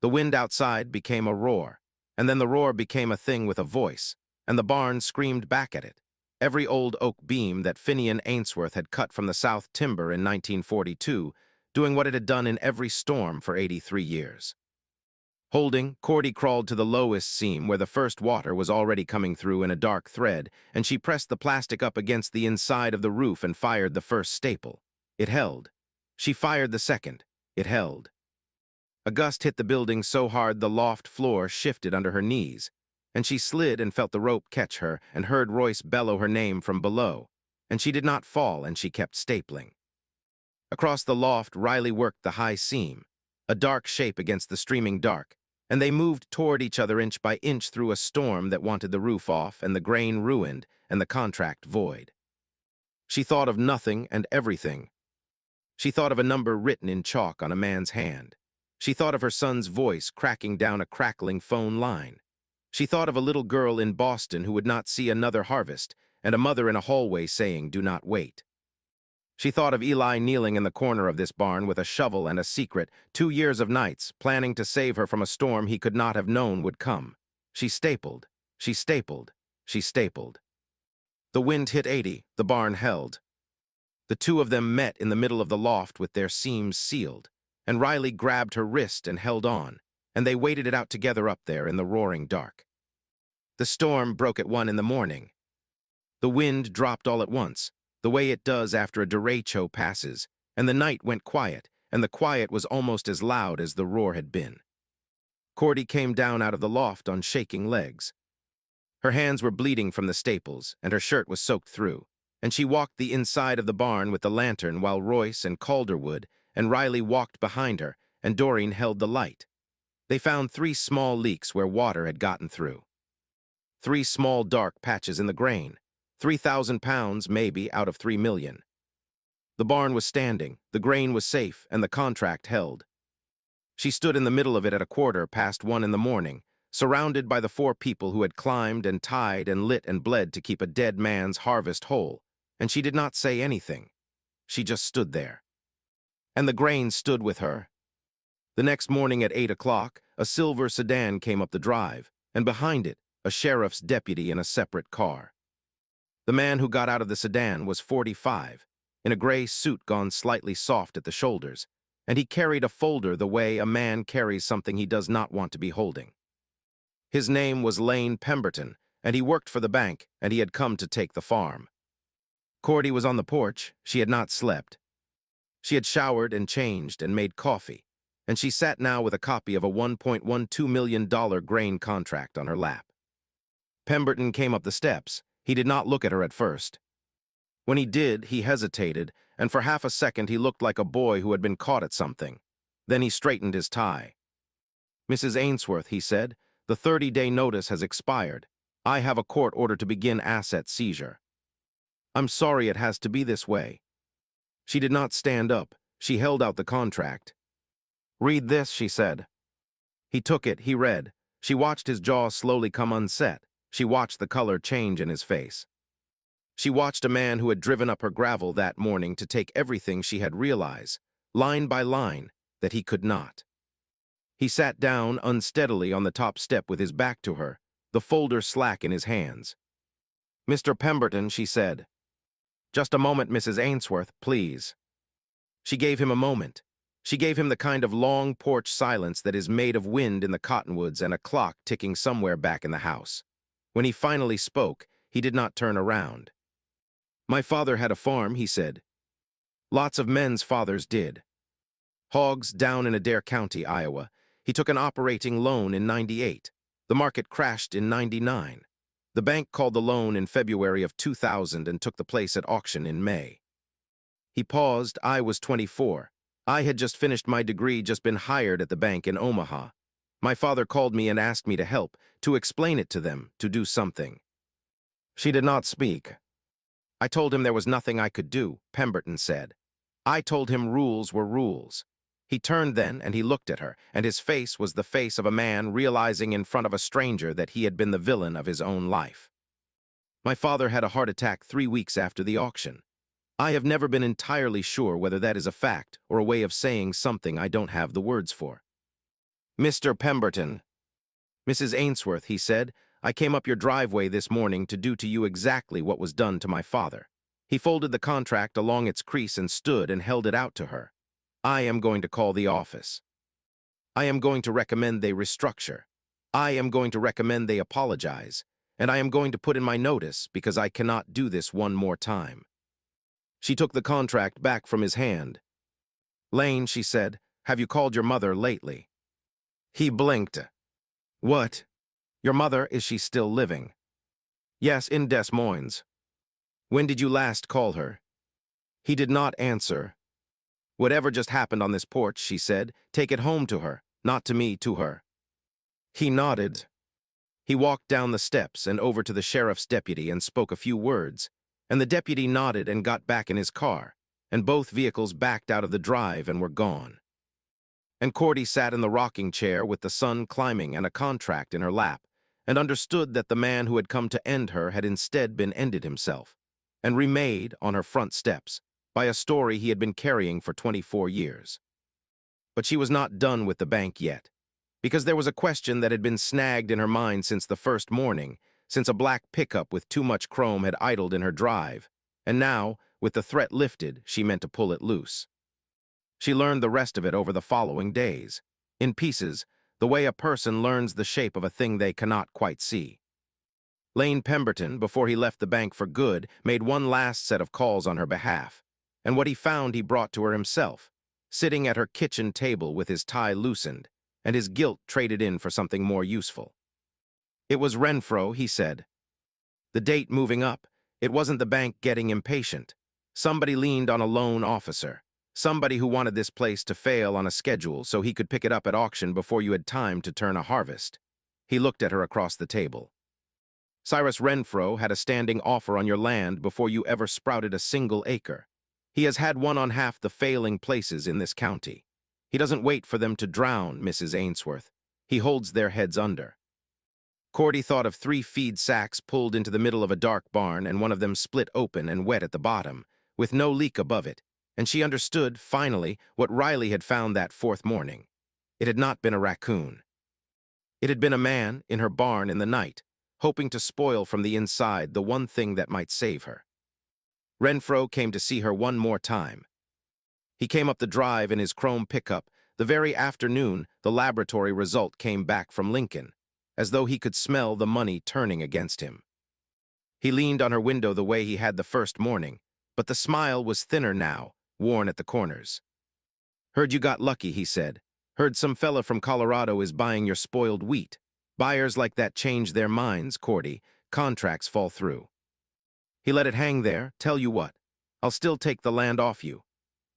The wind outside became a roar, and then the roar became a thing with a voice, and the barn screamed back at it. Every old oak beam that Finian Ainsworth had cut from the south timber in 1942, doing what it had done in every storm for 83 years. Holding, Cordy crawled to the lowest seam where the first water was already coming through in a dark thread, and she pressed the plastic up against the inside of the roof and fired the first staple. It held. She fired the second. It held. A gust hit the building so hard the loft floor shifted under her knees, and she slid and felt the rope catch her and heard Royce bellow her name from below, and she did not fall and she kept stapling. Across the loft, Riley worked the high seam, a dark shape against the streaming dark, and they moved toward each other inch by inch through a storm that wanted the roof off and the grain ruined and the contract void. She thought of nothing and everything. She thought of a number written in chalk on a man's hand. She thought of her son's voice cracking down a crackling phone line. She thought of a little girl in Boston who would not see another harvest, and a mother in a hallway saying, "Do not wait." She thought of Eli kneeling in the corner of this barn with a shovel and a secret, 2 years of nights, planning to save her from a storm he could not have known would come. She stapled. She stapled. She stapled. The wind hit 80. The barn held. The two of them met in the middle of the loft with their seams sealed, and Riley grabbed her wrist and held on, and they waited it out together up there in the roaring dark. The storm broke at 1 in the morning. The wind dropped all at once, the way it does after a derecho passes, and the night went quiet, and the quiet was almost as loud as the roar had been. Cordy came down out of the loft on shaking legs. Her hands were bleeding from the staples, and her shirt was soaked through, and she walked the inside of the barn with the lantern while Royce and Calderwood and Riley walked behind her, and Doreen held the light. They found 3 small leaks where water had gotten through. 3 small dark patches in the grain, 3,000 pounds maybe out of 3 million. The barn was standing, the grain was safe, and the contract held. She stood in the middle of it at 1:15 in the morning, surrounded by the 4 people who had climbed and tied and lit and bled to keep a dead man's harvest whole, and she did not say anything. She just stood there. And the grain stood with her. The next morning at 8 o'clock, a silver sedan came up the drive, and behind it, a sheriff's deputy in a separate car. The man who got out of the sedan was 45, in a gray suit gone slightly soft at the shoulders, and he carried a folder the way a man carries something he does not want to be holding. His name was Lane Pemberton, and he worked for the bank, and he had come to take the farm. Cordy was on the porch. She had not slept. She had showered and changed and made coffee, and she sat now with a copy of a $1.12 million grain contract on her lap. Pemberton came up the steps. He did not look at her at first. When he did, he hesitated, and for half a second he looked like a boy who had been caught at something. Then he straightened his tie. "Mrs. Ainsworth," he said, "the 30-day notice has expired. I have a court order to begin asset seizure." "I'm sorry it has to be this way." She did not stand up. She held out the contract. "Read this," she said. He took it, he read. She watched his jaw slowly come unset. She watched the color change in his face. She watched a man who had driven up her gravel that morning to take everything she had realized, line by line, that he could not. He sat down unsteadily on the top step with his back to her, the folder slack in his hands. "Mr. Pemberton," she said. "Just a moment, Mrs. Ainsworth, please." She gave him a moment. She gave him the kind of long porch silence that is made of wind in the cottonwoods and a clock ticking somewhere back in the house. When he finally spoke, he did not turn around. "My father had a farm," he said. "Lots of men's fathers did. Hogs down in Adair County, Iowa. He took an operating loan in '98. The market crashed in '99. The bank called the loan in February of 2000 and took the place at auction in May." He paused. "I was 24. I had just finished my degree, just been hired at the bank in Omaha. My father called me and asked me to help, to explain it to them, to do something." She did not speak. "I told him there was nothing I could do," Pemberton said. "I told him rules were rules." He turned then and he looked at her, and his face was the face of a man realizing in front of a stranger that he had been the villain of his own life. "My father had a heart attack 3 weeks after the auction. I have never been entirely sure whether that is a fact or a way of saying something I don't have the words for." "Mr. Pemberton." "Mrs. Ainsworth," he said, "I came up your driveway this morning to do to you exactly what was done to my father." He folded the contract along its crease and stood and held it out to her. "I am going to call the office. I am going to recommend they restructure. I am going to recommend they apologize. And I am going to put in my notice because I cannot do this one more time." She took the contract back from his hand. "Lane," she said, "have you called your mother lately?" He blinked. "What? Your mother, is she still living?" "Yes, in Des Moines." "When did you last call her?" He did not answer. "Whatever just happened on this porch," she said, "take it home to her, not to me, to her." He nodded. He walked down the steps and over to the sheriff's deputy and spoke a few words, and the deputy nodded and got back in his car, and both vehicles backed out of the drive and were gone. And Cordy sat in the rocking chair with the sun climbing and a contract in her lap, and understood that the man who had come to end her had instead been ended himself, and remade on her front steps by a story he had been carrying for 24 years. But she was not done with the bank yet, because there was a question that had been snagged in her mind since the first morning, since a black pickup with too much chrome had idled in her drive, and now, with the threat lifted, she meant to pull it loose. She learned the rest of it over the following days, in pieces, the way a person learns the shape of a thing they cannot quite see. Lane Pemberton, before he left the bank for good, made one last set of calls on her behalf, and what he found he brought to her himself, sitting at her kitchen table with his tie loosened, and his guilt traded in for something more useful. It was Renfro, he said. The date moving up, it wasn't the bank getting impatient. Somebody leaned on a loan officer. Somebody who wanted this place to fail on a schedule so he could pick it up at auction before you had time to turn a harvest. He looked at her across the table. Cyrus Renfro had a standing offer on your land before you ever sprouted a single acre. He has had one on half the failing places in this county. He doesn't wait for them to drown, Mrs. Ainsworth. He holds their heads under. Cordy thought of 3 feed sacks pulled into the middle of a dark barn and one of them split open and wet at the bottom, with no leak above it, and she understood, finally, what Riley had found that 4th morning. It had not been a raccoon. It had been a man in her barn in the night, hoping to spoil from the inside the one thing that might save her. Renfro came to see her one more time. He came up the drive in his chrome pickup the very afternoon the laboratory result came back from Lincoln, as though he could smell the money turning against him. He leaned on her window the way he had the first morning, but the smile was thinner now, worn at the corners. "Heard you got lucky," he said. "Heard some fella from Colorado is buying your spoiled wheat. Buyers like that change their minds, Cordy. Contracts fall through." He let it hang there. "Tell you what, I'll still take the land off you.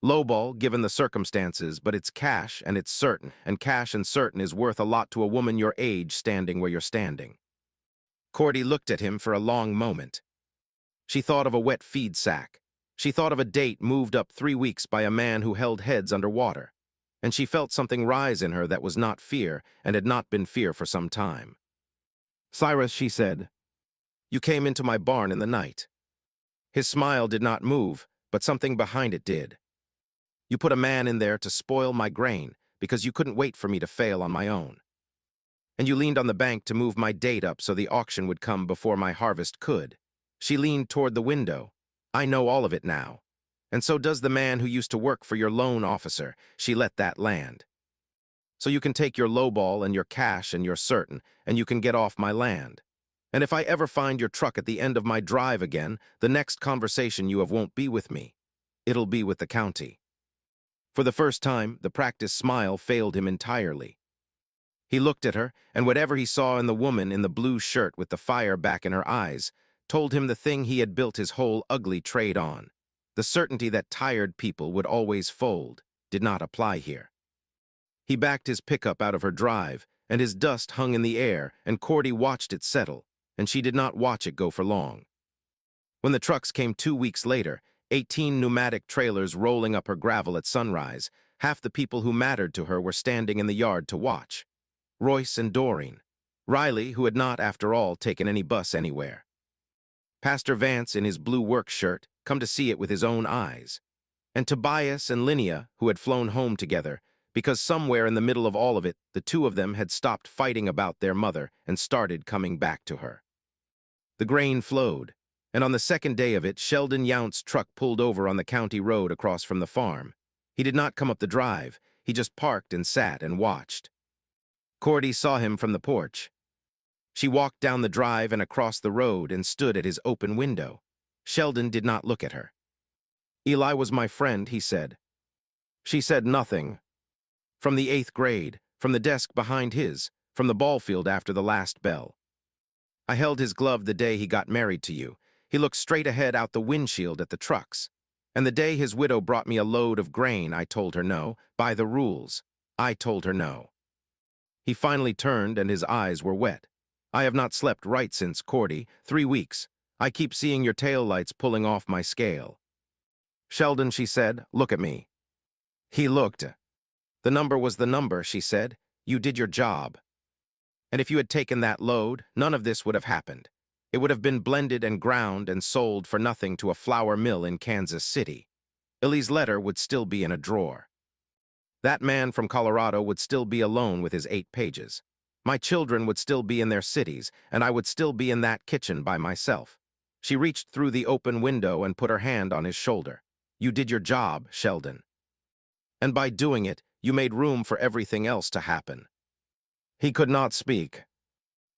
Lowball, given the circumstances, but it's cash and it's certain, and cash and certain is worth a lot to a woman your age standing where you're standing." Cordy looked at him for a long moment. She thought of a wet feed sack. She thought of a date moved up 3 weeks by a man who held heads underwater, and she felt something rise in her that was not fear and had not been fear for some time. "Cyrus," she said, "you came into my barn in the night." His smile did not move, but something behind it did. "You put a man in there to spoil my grain because you couldn't wait for me to fail on my own. And you leaned on the bank to move my date up so the auction would come before my harvest could." She leaned toward the window. "I know all of it now. And so does the man who used to work for your loan officer." She let that land. "So you can take your lowball and your cash and you're certain, and you can get off my land. And if I ever find your truck at the end of my drive again, the next conversation you have won't be with me. It'll be with the county." For the first time, the practiced smile failed him entirely. He looked at her, and whatever he saw in the woman in the blue shirt with the fire back in her eyes told him the thing he had built his whole ugly trade on. The certainty that tired people would always fold did not apply here. He backed his pickup out of her drive, and his dust hung in the air, and Cordy watched it settle, and she did not watch it go for long. When the trucks came 2 weeks later, 18 pneumatic trailers rolling up her gravel at sunrise, half the people who mattered to her were standing in the yard to watch. Royce and Doreen. Riley, who had not, after all, taken any bus anywhere. Pastor Vance in his blue work shirt, come to see it with his own eyes. And Tobias and Linnea, who had flown home together, because somewhere in the middle of all of it, the two of them had stopped fighting about their mother and started coming back to her. The grain flowed, and on the second day of it, Sheldon Yount's truck pulled over on the county road across from the farm. He did not come up the drive. He just parked and sat and watched. Cordy saw him from the porch. She walked down the drive and across the road and stood at his open window. Sheldon did not look at her. "Eli was my friend," he said. She said nothing. "From the 8th grade, from the desk behind his, from the ball field after the last bell. I held his glove the day he got married to you. He looked straight ahead out the windshield at the trucks. And the day his widow brought me a load of grain, I told her no, by the rules. I told her no." He finally turned and his eyes were wet. "I have not slept right since, Cordy. 3 weeks. I keep seeing your taillights pulling off my scale." "Sheldon," she said, "look at me." He looked. "The number was the number," she said. "You did your job. And if you had taken that load, none of this would have happened. It would have been blended and ground and sold for nothing to a flour mill in Kansas City. Illy's letter would still be in a drawer. That man from Colorado would still be alone with his 8 pages. My children would still be in their cities, and I would still be in that kitchen by myself." She reached through the open window and put her hand on his shoulder. "You did your job, Sheldon. And by doing it, you made room for everything else to happen." He could not speak.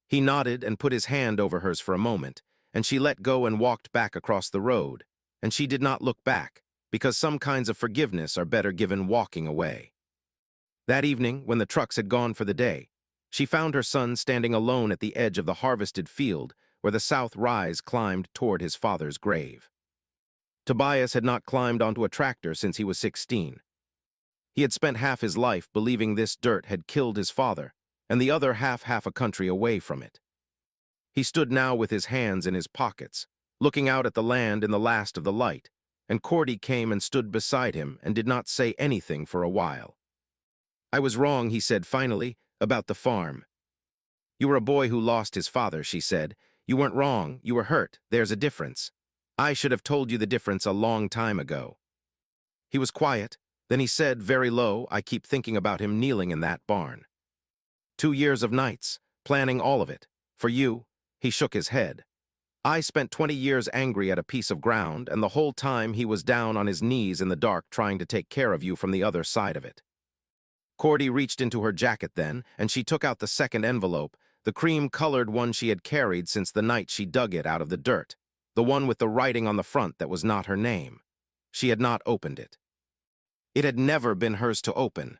He nodded and put his hand over hers for a moment, and she let go and walked back across the road, and she did not look back, because some kinds of forgiveness are better given walking away. That evening, when the trucks had gone for the day, she found her son standing alone at the edge of the harvested field where the south rise climbed toward his father's grave. Tobias had not climbed onto a tractor since he was 16. He had spent half his life believing this dirt had killed his father, and the other half a country away from it. He stood now with his hands in his pockets, looking out at the land in the last of the light, and Cordy came and stood beside him and did not say anything for a while. "I was wrong," he said finally, "about the farm." "You were a boy who lost his father," she said. "You weren't wrong, you were hurt. There's a difference. I should have told you the difference a long time ago." He was quiet. Then he said, very low, "I keep thinking about him kneeling in that barn. 2 years of nights, planning all of it. For you." He shook his head. "I spent 20 years angry at a piece of ground, and the whole time he was down on his knees in the dark trying to take care of you from the other side of it." Cordy reached into her jacket then, and she took out the second envelope, the cream-colored one she had carried since the night she dug it out of the dirt, the one with the writing on the front that was not her name. She had not opened it. It had never been hers to open.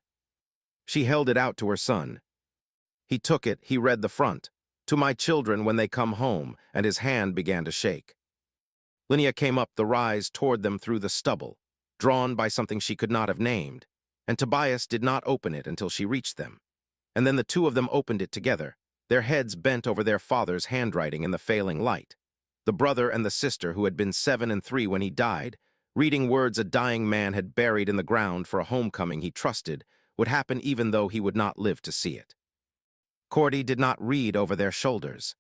She held it out to her son. He took it, he read the front. "To my children when they come home," and his hand began to shake. Linnea came up the rise toward them through the stubble, drawn by something she could not have named, and Tobias did not open it until she reached them. And then the two of them opened it together, their heads bent over their father's handwriting in the failing light. The brother and the sister who had been 7 and 3 when he died, Reading words a dying man had buried in the ground for a homecoming he trusted would happen even though he would not live to see it. Cordy did not read over their shoulders.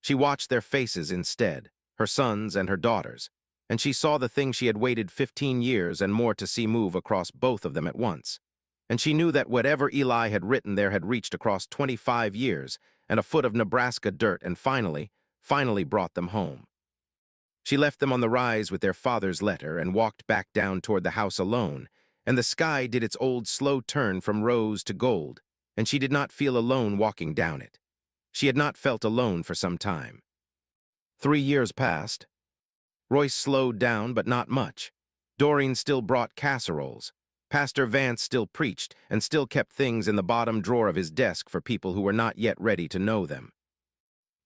She watched their faces instead, her sons and her daughters, and she saw the thing she had waited 15 years and more to see move across both of them at once. And she knew that whatever Eli had written there had reached across 25 years and a foot of Nebraska dirt and finally brought them home. She left them on the rise with their father's letter and walked back down toward the house alone, and the sky did its old slow turn from rose to gold, and she did not feel alone walking down it. She had not felt alone for some time. 3 years passed. Royce slowed down, but not much. Doreen still brought casseroles. Pastor Vance still preached and still kept things in the bottom drawer of his desk for people who were not yet ready to know them.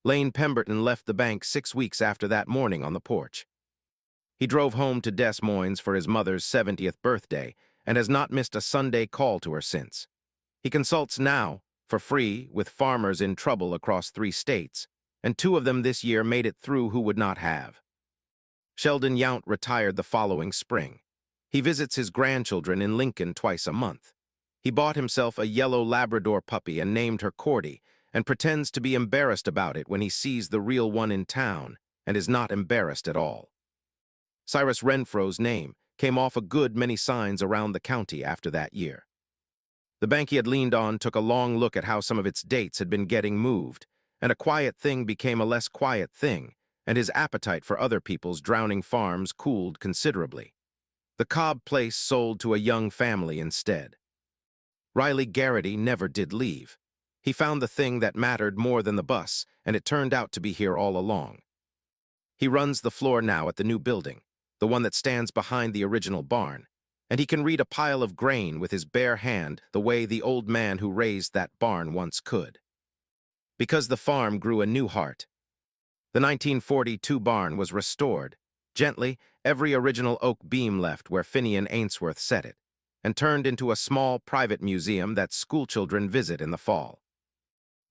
Lane Pemberton left the bank 6 weeks after that morning on the porch. He drove home to Des Moines for his mother's 70th birthday and has not missed a Sunday call to her since. He consults now, for free, with farmers in trouble across 3 states, and 2 of them this year made it through who would not have. Sheldon Yount retired the following spring. He visits his grandchildren in Lincoln twice a month. He bought himself a yellow Labrador puppy and named her Cordy, and pretends to be embarrassed about it when he sees the real one in town, and is not embarrassed at all. Cyrus Renfro's name came off a good many signs around the county after that year. The bank he had leaned on took a long look at how some of its dates had been getting moved, and a quiet thing became a less quiet thing, and his appetite for other people's drowning farms cooled considerably. The Cobb place sold to a young family instead. Riley Garrity never did leave. He found the thing that mattered more than the bus, and it turned out to be here all along. He runs the floor now at the new building, the one that stands behind the original barn, and he can read a pile of grain with his bare hand the way the old man who raised that barn once could. Because the farm grew a new heart. The 1942 barn was restored. Gently, every original oak beam left where Finian Ainsworth set it, and turned into a small private museum that schoolchildren visit in the fall.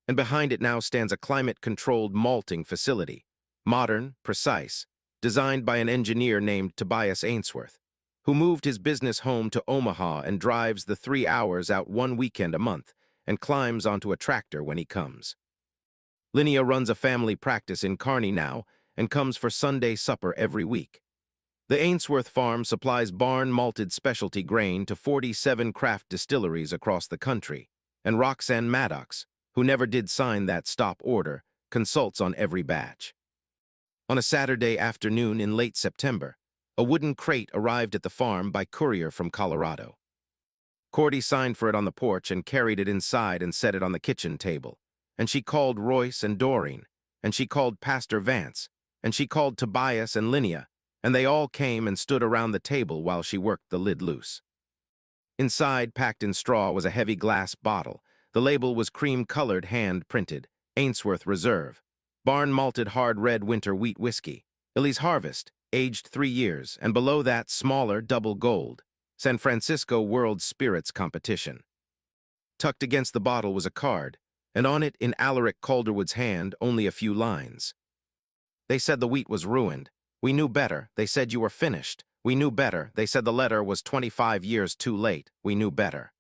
And behind it now stands a climate-controlled malting facility, modern, precise, designed by an engineer named Tobias Ainsworth, who moved his business home to Omaha and drives the 3 hours out one weekend a month and climbs onto a tractor when he comes. Linnea runs a family practice in Kearney now and comes for Sunday supper every week. The Ainsworth farm supplies barn-malted specialty grain to 47 craft distilleries across the country, and Roxanne Maddox, who never did sign that stop order, consults on every batch. On a Saturday afternoon in late September, a wooden crate arrived at the farm by courier from Colorado. Cordy signed for it on the porch and carried it inside and set it on the kitchen table, and she called Royce and Doreen, and she called Pastor Vance, and she called Tobias and Linnea, and they all came and stood around the table while she worked the lid loose. Inside, packed in straw, was a heavy glass bottle. The label was cream-colored, hand-printed, Ainsworth Reserve, barn-malted hard red winter wheat whiskey, Illy's Harvest, aged 3 years, and below that, smaller, double gold, San Francisco World Spirits Competition. Tucked against the bottle was a card, and on it, in Alaric Calderwood's hand, only a few lines. They said the wheat was ruined. We knew better. They said you were finished. We knew better. They said the letter was 25 years too late. We knew better.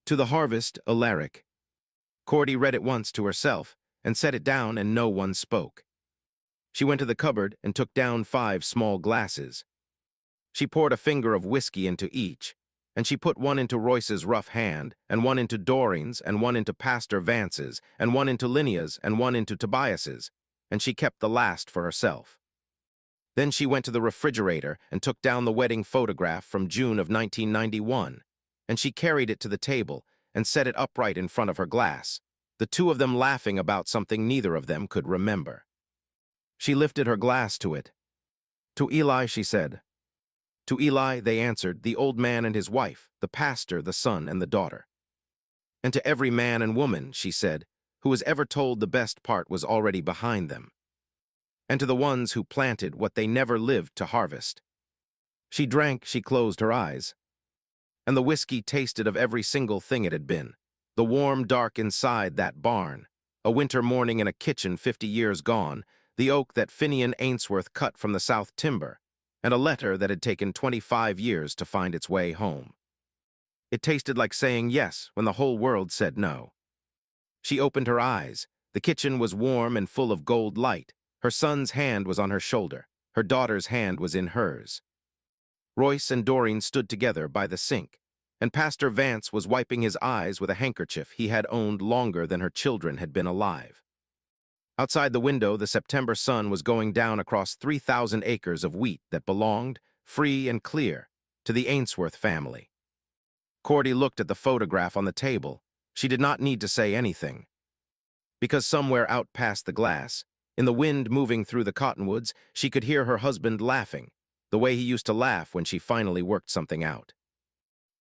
To the harvest, Alaric. Cordy read it once to herself, and set it down, and no one spoke. She went to the cupboard and took down 5 small glasses. She poured a finger of whiskey into each, and she put one into Royce's rough hand, and one into Doreen's, and one into Pastor Vance's, and one into Linnea's, and one into Tobias's, and she kept the last for herself. Then she went to the refrigerator and took down the wedding photograph from June of 1991, and she carried it to the table and set it upright in front of her glass, the 2 of them laughing about something neither of them could remember. She lifted her glass to it. To Eli, she said. To Eli, they answered, the old man and his wife, the pastor, the son, and the daughter. And to every man and woman, she said, who was ever told the best part was already behind them. And to the ones who planted what they never lived to harvest. She drank, she closed her eyes. And the whiskey tasted of every single thing it had been. The warm dark inside that barn, a winter morning in a kitchen 50 years gone, the oak that Finian Ainsworth cut from the South timber, and a letter that had taken 25 years to find its way home. It tasted like saying yes when the whole world said no. She opened her eyes. The kitchen was warm and full of gold light. Her son's hand was on her shoulder. Her daughter's hand was in hers. Royce and Doreen stood together by the sink, and Pastor Vance was wiping his eyes with a handkerchief he had owned longer than her children had been alive. Outside the window, the September sun was going down across 3,000 acres of wheat that belonged, free and clear, to the Ainsworth family. Cordy looked at the photograph on the table. She did not need to say anything. Because somewhere out past the glass, in the wind moving through the cottonwoods, she could hear her husband laughing, the way he used to laugh when she finally worked something out.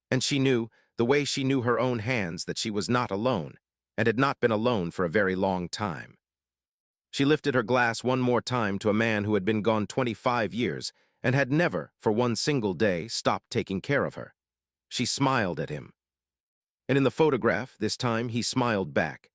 And she knew, the way she knew her own hands, that she was not alone, and had not been alone for a very long time. She lifted her glass one more time to a man who had been gone 25 years and had never, for one single day, stopped taking care of her. She smiled at him. And in the photograph, this time, he smiled back.